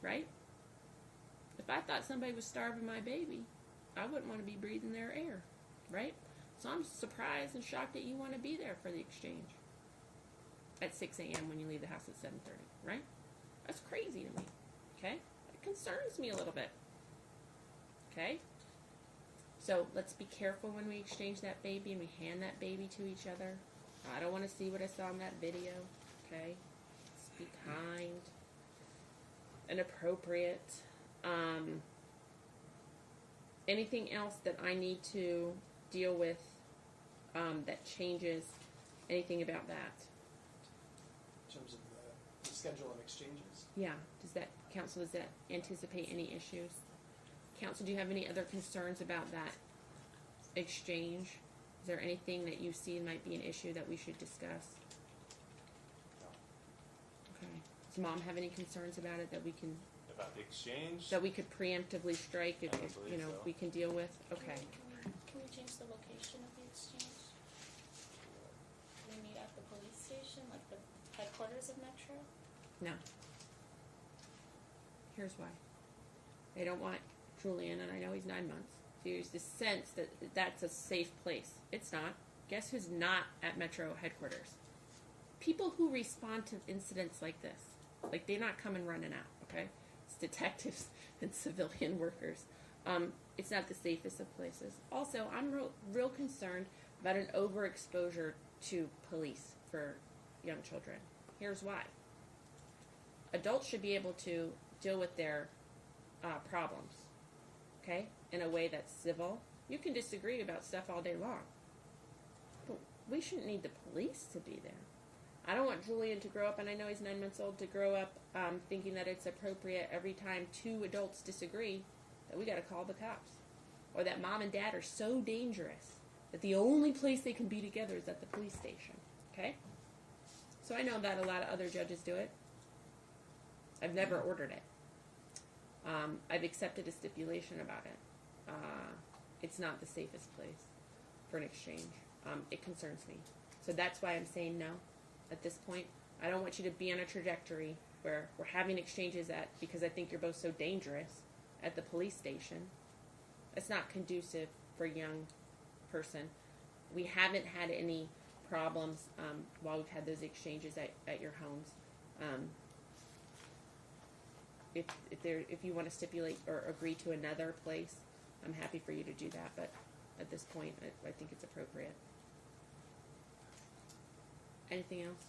right? If I thought somebody was starving my baby, I wouldn't want to be breathing their air, right? So I'm surprised and shocked that you want to be there for the exchange at 6 a.m. when you leave the house at 7:30, right? That's crazy to me, okay? It concerns me a little bit, okay? So let's be careful when we exchange that baby and we hand that baby to each other. I don't want to see what I saw in that video, okay? Let's be kind and appropriate. Anything else that I need to deal with that changes anything about that? In terms of the schedule and exchanges. Yeah. Council, does that anticipate any issues? Council, do you have any other concerns about that exchange? Is there anything that you see might be an issue that we should discuss? No. Okay. Does Mom have any concerns about it that we can About the exchange? could preemptively strike if I don't believe so. we can deal with? Okay. Can we change the location of the exchange? Can we meet at the police station, like the headquarters of Metro? No. Here's why. They don't want Julian, and I know he's 9 months, to use the sense that that's a safe place. It's not. Guess who's not at Metro headquarters? People who respond to incidents like this. Like, they're not coming running out, okay? It's detectives and civilian workers. It's not the safest of places. Also, I'm real concerned about an overexposure to police for young children. Here's why. Adults should be able to deal with their problems, okay, in a way that's civil. You can disagree about stuff all day long, but we shouldn't need the police to be there. I don't want Julian to grow up, and I know he's 9 months old, to grow up thinking that it's appropriate every time 2 adults disagree that we got to call the cops, or that Mom and Dad are so dangerous that the only place they can be together is at the police station, okay? So I know that a lot of other judges do it. I've never ordered it. I've accepted a stipulation about it. It's not the safest place for an exchange. It concerns me. So that's why I'm saying no at this point. I don't want you to be on a trajectory where we're having exchanges because I think you're both so dangerous at the police station. It's not conducive for a young person. we haven't had any problems while we've had those exchanges at your homes. If you want to stipulate or agree to another place, I'm happy for you to do that. But at this point, I think it's appropriate. Anything else?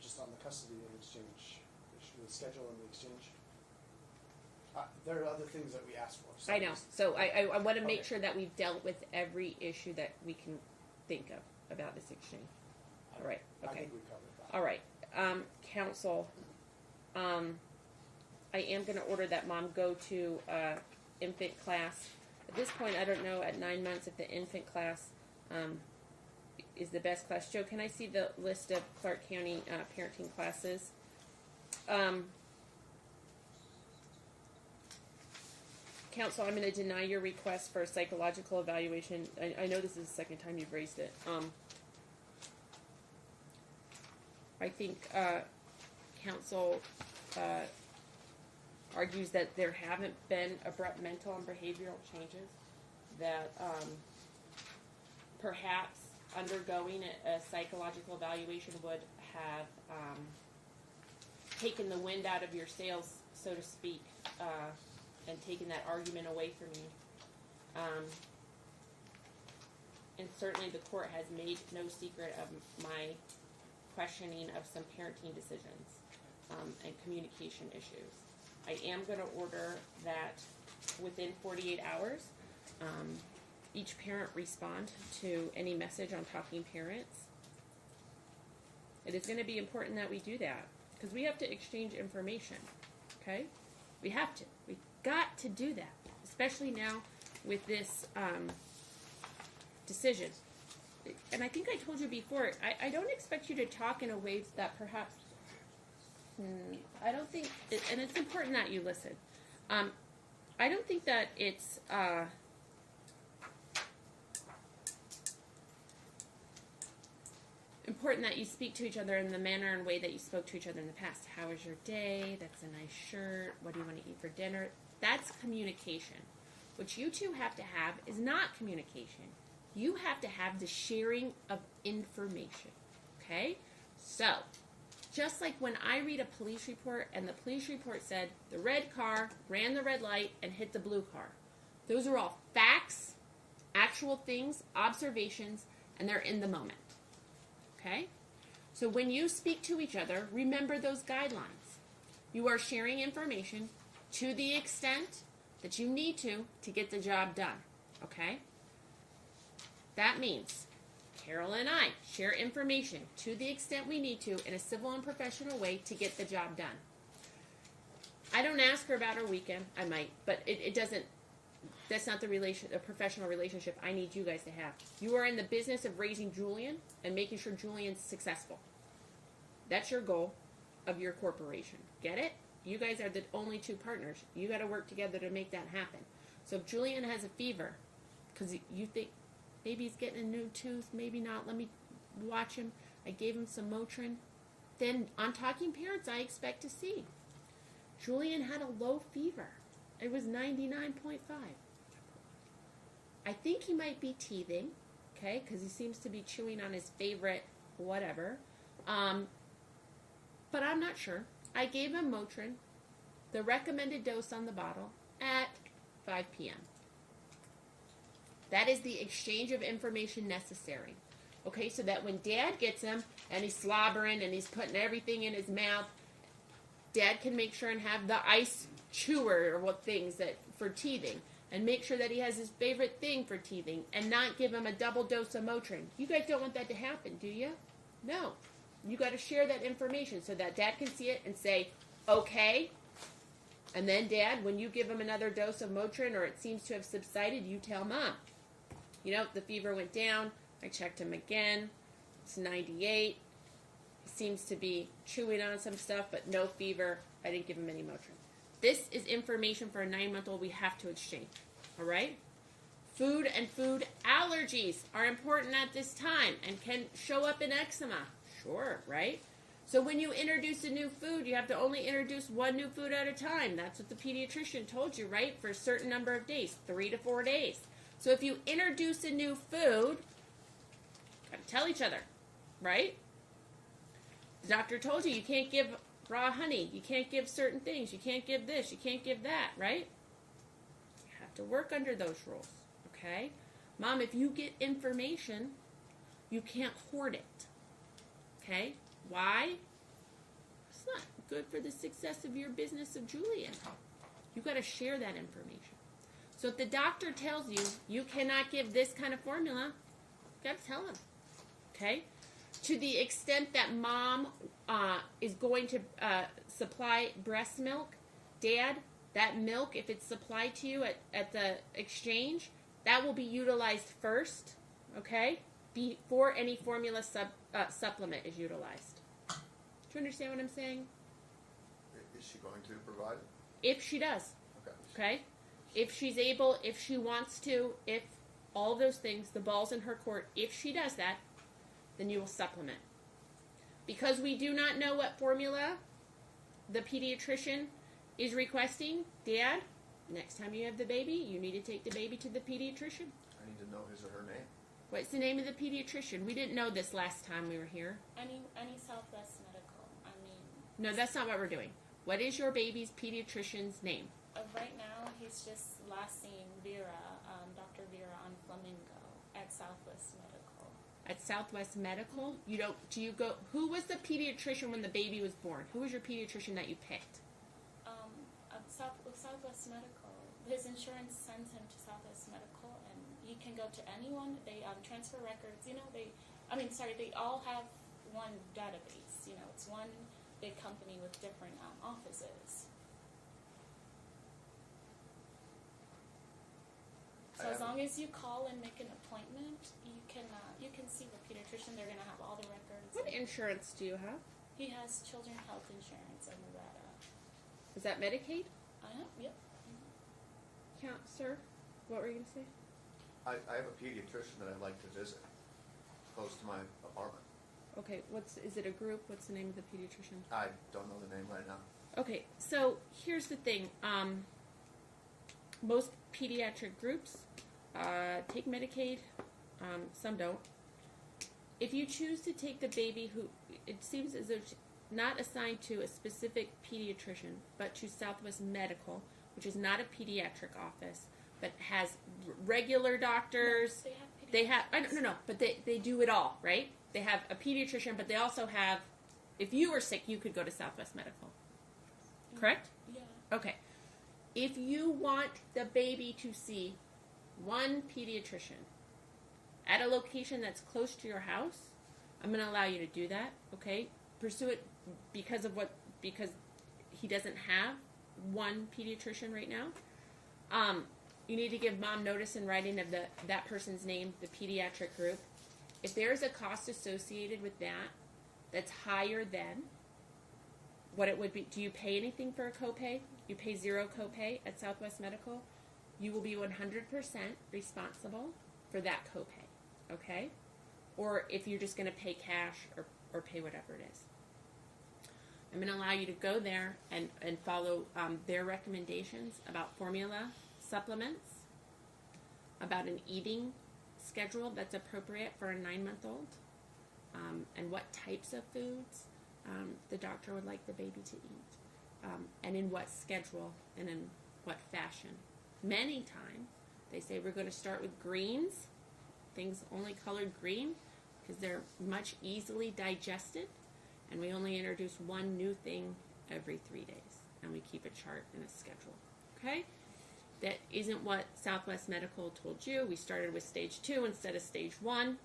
Just on the custody and exchange, the schedule and the exchange. There are other things that we asked for. So I know. So I want to make Okay. sure that we've dealt with every issue that we can think of about this exchange. All right. I Okay. think we covered that. All right. Council, I am going to order that mom go to infant class. At this point, I don't know at 9 months if the infant class is the best class. Joe, can I see the list of Clark County parenting classes? Council, I'm going to deny your request for a psychological evaluation. I know this is the second time you've raised it. I think council argues that there haven't been abrupt mental and behavioral changes, that perhaps undergoing a psychological evaluation would have taken the wind out of your sails, so to speak, and taken that argument away from you. And certainly the court has made no secret of my questioning of some parenting decisions and communication issues. I am going to order that within 48 hours, each parent respond to any message on Talking Parents. It is going to be important that we do that because we have to exchange information, okay? We have to. We've got to do that, especially now with this decision. And I think I told you before, I don't expect you to talk in a way that perhaps, I don't think, and it's important that you listen. I don't think that it's important that you speak to each other in the manner and way that you spoke to each other in the past. How was your day? That's a nice shirt. What do you want to eat for dinner? That's communication. What you two have to have is not communication. You have to have the sharing of information, okay? So, just like when I read a police report and the police report said the red car ran the red light and hit the blue car. Those are all facts, actual things, observations, and they're in the moment, okay? So when you speak to each other, remember those guidelines. You are sharing information to the extent that you need to get the job done, okay? That means Carol and I share information to the extent we need to in a civil and professional way to get the job done. I don't ask her about her weekend. I might, but it doesn't, that's not a professional relationship I need you guys to have. You are in the business of raising Julian and making sure Julian's successful. That's your goal of your corporation. Get it? You guys are the only two partners. You got to work together to make that happen. So if Julian has a fever, because you think, maybe he's getting a new tooth, maybe not. Let me watch him. I gave him some Motrin. Then on Talking Parents, I expect to see. Julian had a low fever. It was 99.5. I think he might be teething, okay, because he seems to be chewing on his favorite whatever. But I'm not sure. I gave him Motrin, the recommended dose on the bottle, at 5 p.m. That is the exchange of information necessary. Okay, so that when Dad gets him and he's slobbering and he's putting everything in his mouth, Dad can make sure and have the ice chewer or what things that for teething, and make sure that he has his favorite thing for teething, and not give him a double dose of Motrin. You guys don't want that to happen, do you? No. You got to share that information so that Dad can see it and say, okay. And then Dad, when you give him another dose of Motrin or it seems to have subsided, you tell Mom, you know, the fever went down. I checked him again. It's 98. He seems to be chewing on some stuff, but no fever. I didn't give him any Motrin. This is information for a 9-month-old we have to exchange. All right? Food and food allergies are important at this time and can show up in eczema. Sure, right? So when you introduce a new food, you have to only introduce one new food at a time. That's what the pediatrician told you, right? For a certain number of days, 3 to 4 days. So if you introduce a new food, gotta tell each other, right? The doctor told you can't give raw honey, you can't give certain things, you can't give this, you can't give that, right? You have to work under those rules, okay? Mom, if you get information, you can't hoard it, okay? Why? It's not good for the success of your business of Julian. You got to share that information. So if the doctor tells you you cannot give this kind of formula, you got to tell him, okay? To the extent that mom is going to supply breast milk, Dad, that milk, if it's supplied to you at the exchange, that will be utilized first, okay, before any formula supplement is utilized. Do you understand what I'm saying? Is she going to provide it? If she does, Okay. okay? If she's able, if she wants to, if all those things, the ball's in her court, if she does that, then you will supplement. Because we do not know what formula the pediatrician is requesting, Dad, next time you have the baby, you need to take the baby to the pediatrician. I need to know his or her name. What's the name of the pediatrician? We didn't know this last time we were here. Any Southwest Medical. I mean, No, that's not what we're doing. What is your baby's pediatrician's name? right now he's just last seen Vera, Dr. Vera on Flamingo at Southwest Medical. At Southwest Medical? Do you go, who was the pediatrician when the baby was born? Who was your pediatrician that you picked? Southwest Medical. His insurance sends him to Southwest Medical, and you can go to anyone. They transfer records. They all have one database. It's one big company with different offices. So as long as you call and make an appointment, you can see the pediatrician. They're gonna have all the records. What insurance do you have? He has children's health insurance in Nevada. Is that Medicaid? Yep. Count, sir? What were you going to say? I have a pediatrician that I'd like to visit, close to my apartment. Okay, is it a group? What's the name of the pediatrician? I don't know the name right now. Okay, so here's the thing. Most pediatric groups take Medicaid. Some don't. If you choose to take the baby it seems as though it's not assigned to a specific pediatrician, but to Southwest Medical, which is not a pediatric office, but has regular doctors. No, they have pediatrics. They have, no, but they do it all, right? They have a pediatrician, but they also have, if you were sick, you could go to Southwest Medical. Correct? Yeah. Okay. If you want the baby to see one pediatrician at a location that's close to your house, I'm going to allow you to do that, okay? Pursue it because he doesn't have one pediatrician right now. You need to give mom notice in writing of that person's name, the pediatric group. If there is a cost associated with that's higher than what it would be, do you pay anything for a copay? You pay zero copay at Southwest Medical. You will be 100% responsible for that copay, okay? Or if you're just going to pay cash or pay whatever it is. I'm going to allow you to go there and follow their recommendations about formula supplements, about an eating schedule that's appropriate for a 9-month-old, and what types of foods the doctor would like the baby to eat, and in what schedule and in what fashion. Many times they say we're going to start with greens, things only colored green, because they're much easily digested, and we only introduce one new thing every 3 days, and we keep a chart and a schedule. Okay? That isn't what Southwest Medical told you. We started with stage 2 instead of stage 1.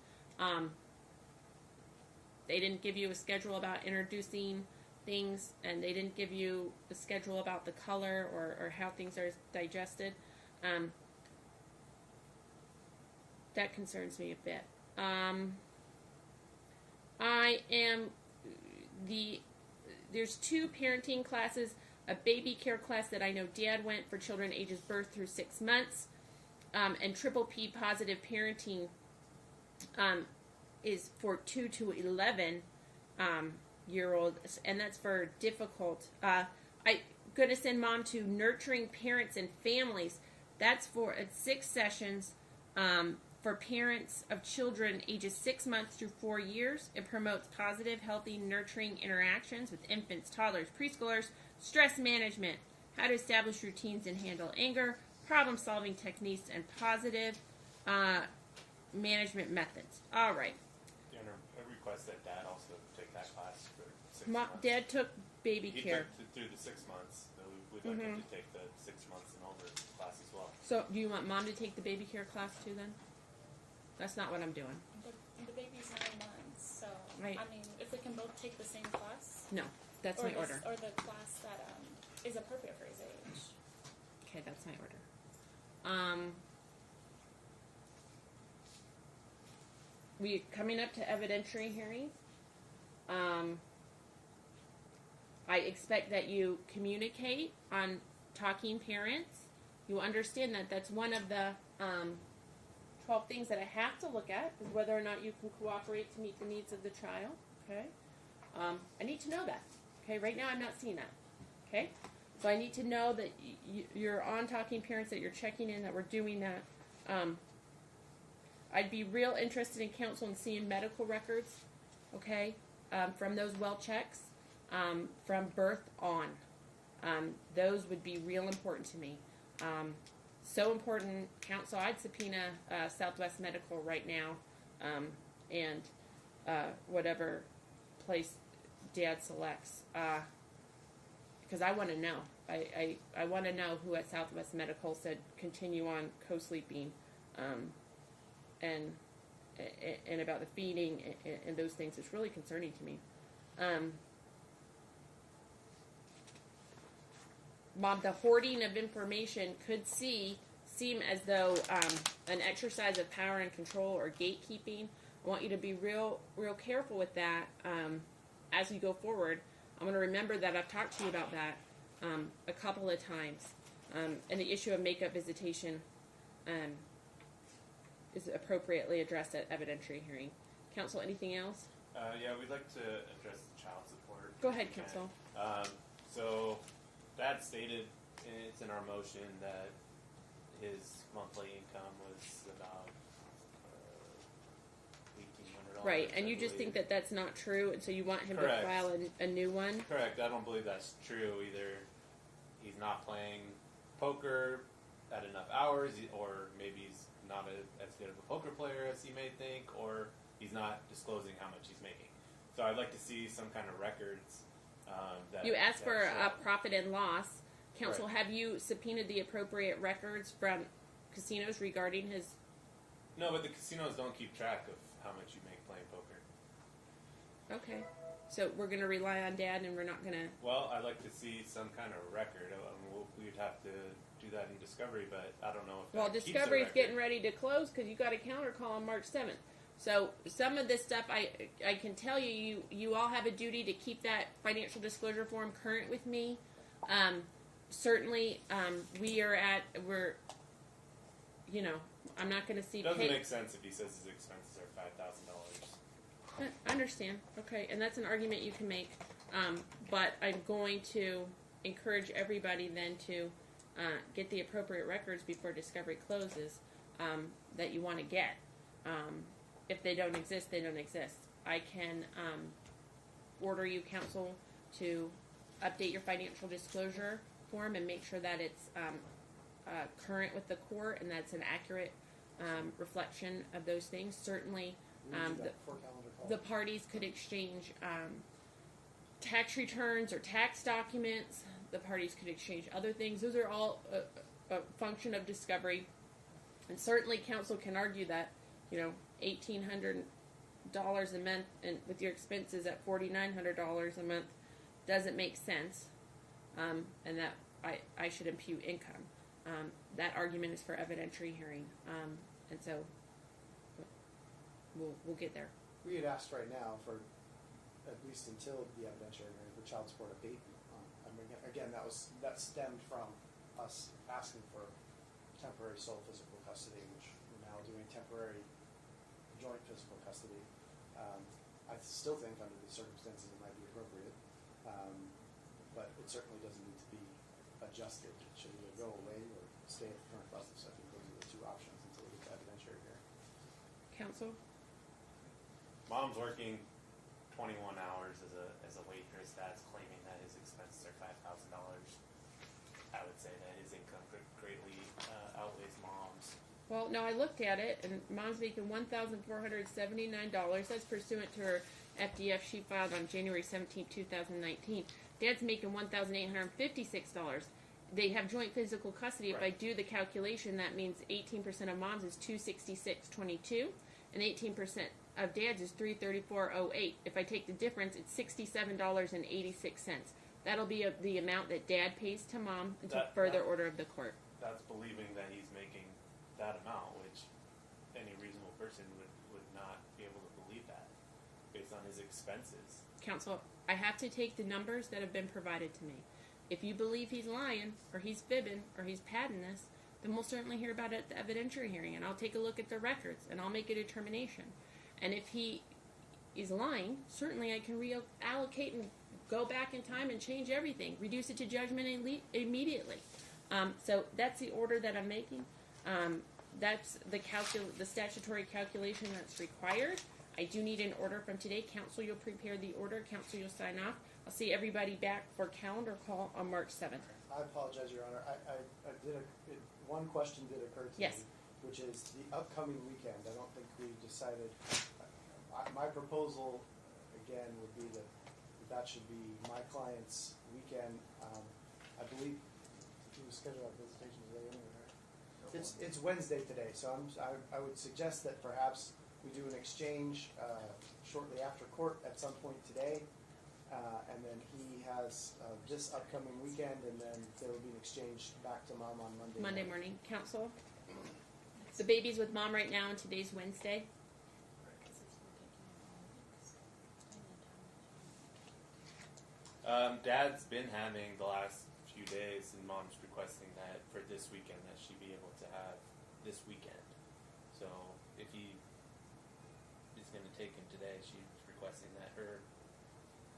They didn't give you a schedule about introducing things, and they didn't give you a schedule about the color or how things are digested. That concerns me a bit. There's 2 parenting classes, a baby care class that I know Dad went for children ages birth through 6 months, and triple P positive parenting is for 2 to 11 year olds, and that's for difficult. I'm going to send mom to nurturing parents and families. That's for 6 sessions For parents of children ages 6 months through 4 years. It promotes positive, healthy, nurturing interactions with infants, toddlers, preschoolers, stress management, how to establish routines and handle anger, problem-solving techniques, and positive management methods. All right. Yeah, and I request that Dad also take that class for 6 months. Dad took baby He care. took through the 6 months. So we'd like him to take the 6 months and older class as well. So, do you want Mom to take the baby care class too then? That's not what I'm doing. The baby's 9 months, so Right. I mean, if we can both take the same class, No, that's my order. or the class that is appropriate for his age. Okay, that's my order. We coming up to evidentiary hearings. I expect that you communicate on talking parents. You understand that that's one of the 12 things that I have to look at is whether or not you can cooperate to meet the needs of the child. Okay, I need to know that. Okay, right now I'm not seeing that. Okay, so I need to know that you're on talking parents, that you're checking in, that we're doing that. I'd be real interested in counsel and seeing medical records. Okay, from those well checks, from birth on. Those would be real important to me. So important, counsel. I'd subpoena Southwest Medical right now, and whatever place Dad selects, because I want to know. I want to know who at Southwest Medical said continue on co-sleeping, and about the feeding and those things. It's really concerning to me. Mom, the hoarding of information could seem as though an exercise of power and control or gatekeeping. I want you to be real careful with that as you go forward. I'm going to remember that I've talked to you about that a couple of times. And the issue of makeup visitation is appropriately addressed at evidentiary hearing. Counsel, anything else? Yeah, we'd like to address the child support. Go ahead, if we counsel. can. So, Dad stated, it's in our motion, that his monthly income was about $1,800. Right, and I you just believe. think that that's not true, and so you want him Correct. to file a new one? Correct. I don't believe that's true. Either he's not playing poker at enough hours, or maybe he's not as good of a poker player as he may think, or he's not disclosing how much he's making. So I'd like to see some kind of records. That You asked for show. a profit and loss. Counsel, Right. have you subpoenaed the appropriate records from casinos regarding his... No, but the casinos don't keep track of how much you make playing poker. Okay, so we're going to rely on Dad, and we're not going to... Well, I'd like to see some kind of record. We'd have to do that in Discovery, but I don't know if Well, that keeps a Discovery's record. getting ready to close because you got a counter call on March 7th. So some of this stuff, I can tell you all have a duty to keep that financial disclosure form current with me. Certainly, we're, I'm not going to see... It doesn't make sense if he says his expenses are $5,000. I understand. Okay, and that's an argument you can make. But I'm going to encourage everybody then to get the appropriate records before Discovery closes that you want to get. If they don't exist, they don't exist. I can order you, counsel, to update your financial disclosure form and make sure that it's current with the court and that's an accurate reflection of those things. Certainly, We would do that before calendar call. the parties could exchange tax returns or tax documents. The parties could exchange other things. Those are all a function of Discovery. And certainly counsel can argue that, $1,800 a month and with your expenses at $4,900 a month doesn't make sense. And that I should impute income. That argument is for evidentiary hearing. And so we'll get there. We had asked right now for, at least until the evidentiary hearing, for child support abatement. Again, that stemmed from us asking for temporary sole physical custody, which we're now doing temporary joint physical custody. I still think under the circumstances it might be appropriate, but it certainly doesn't need to be adjusted. It should either go away or stay at the current levels. I think those are the two options until we get to evidentiary Counsel? Mom's working 21 hours as a waitress. Dad's claiming that his expenses are $5,000. I would say that his income greatly outweighs mom's. Well, no, I looked at it, and Mom's making $1,479. That's pursuant to her FDF she filed on January 17, 2019. Dad's making $1,856. They have joint physical custody. If I Right. do the calculation, that means 18% of Mom's is $266.22, and 18% of Dad's is $334.08. If I take the difference, it's $67.86. That'll be the amount that Dad pays to Mom until further order of the court. That's believing that he's making that amount, which any reasonable person would not be able to believe that based on his expenses. Counsel, I have to take the numbers that have been provided to me. If you believe he's lying, or he's fibbing, or he's padding this, then we'll certainly hear about it at the evidentiary hearing, and I'll take a look at the records, and I'll make a determination. And if he is lying, certainly I can reallocate and go back in time and change everything, reduce it to judgment immediately. So that's the order that I'm making. That's the statutory calculation that's required. I do need an order from today. Counsel, you'll prepare the order. Counsel, you'll sign off. I'll see everybody back for calendar call on March 7th. I apologize, Your Honor. One question did occur to Yes. me, which is the upcoming weekend. I don't think we decided. My proposal, again, would be that should be my client's weekend. I believe he was scheduled a visitation today anyway, right? It's Wednesday today, so I would suggest that perhaps we do an exchange shortly after court at some point today, and then he has this upcoming weekend, and then there will be an exchange back to Mom on Monday morning. Counsel, the baby's with Mom right now, and today's Wednesday. Dad's been having the last few days, and Mom's requesting that for this weekend that she be able to have this weekend. So if he is going to take him today, she's requesting that her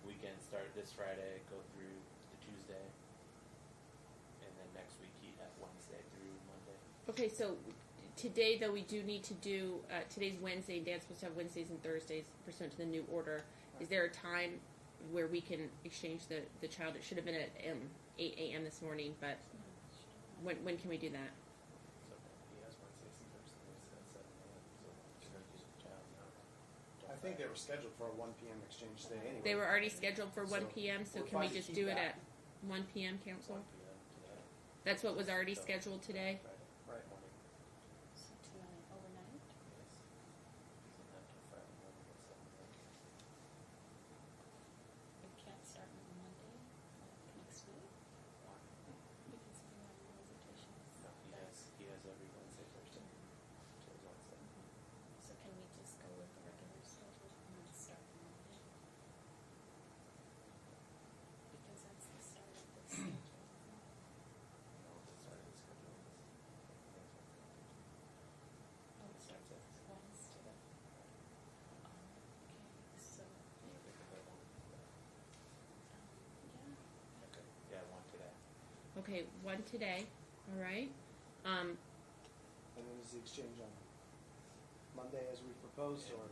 weekend start this Friday, go through the Tuesday, and then next week he'd have Wednesday through Monday. Okay, so today, though, we do need to do, today's Wednesday, and Dad's supposed to have Wednesdays and Thursdays pursuant to the new order. Is there a time where we can exchange the child? It should have been at 8 a.m. this morning, but when can we do that? So he has Wednesdays and Thursdays at 7 a.m. So she's going to use the child now. I think they were scheduled for a 1 p.m. exchange today anyway. They were already scheduled for 1 p.m., so we're can we fine to just keep do it that. at 1 p.m., Counsel? 1 p.m. today. That's what was already scheduled today? Right. Morning. So tonight, overnight? Yes. Doesn't have to Friday morning at 7 a.m. We can't start on Monday, like next week? Because we have visitations. No, he has every Wednesday, Thursday. So it's Wednesday. So can we just go with the regular schedule and then start on Monday? Because that's the start of the schedule, isn't it? No, the start of the schedule is Oh, it starts with Wednesday. Okay, so, Yeah. Okay. Yeah, one today. Okay, 1 today, all right? And then is the exchange on Monday as we proposed, or?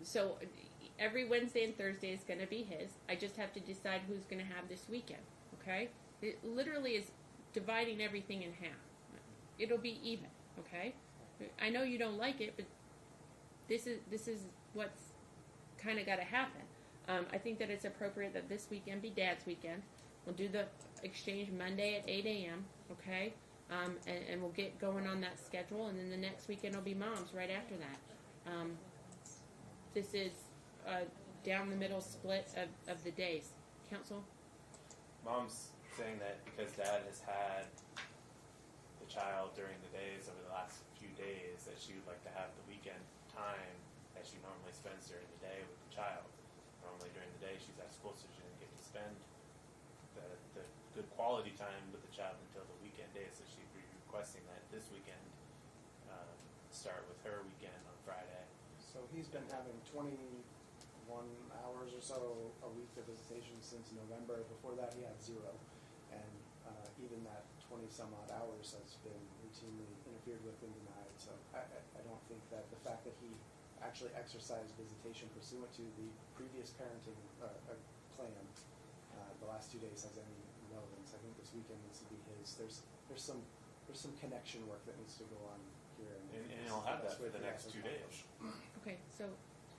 So every Wednesday and Thursday is going to be his. I just have to decide who's going to have this weekend, okay? It literally is dividing everything in half. It'll be even, okay? I know you don't like it, but this is what's kind of got to happen. I think that it's appropriate that this weekend be Dad's weekend. We'll do the exchange Monday at 8 a.m., okay? And we'll get going on that schedule, and then the next weekend will be Mom's right after that. This is down the middle split of the days. Counsel? Mom's saying that because Dad has had the child during the days over the last few days, that she would like to have the weekend time that she normally spends during the day with the child. Normally during the day she's at school, so she doesn't get to spend the good quality time with the child until the weekend days. So she'd be requesting that this weekend start with her weekend on Friday. So he's been having 21 hours or so a week of visitation since November. Before that, he had 0, and even that 20 some odd hours has been routinely interfered with and denied. So I don't think that the fact that he actually exercised visitation pursuant to the previous parenting plan the last 2 days has any relevance. I think this weekend needs to be his. There's some connection work that needs to go on here. And this he'll is have best that for way the next that 2 to days. Okay, so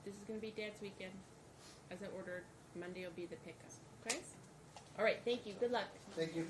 this is going to be Dad's weekend, as I ordered. Monday will be the pickup. Okay. All right. Thank you. Good luck. Thank you.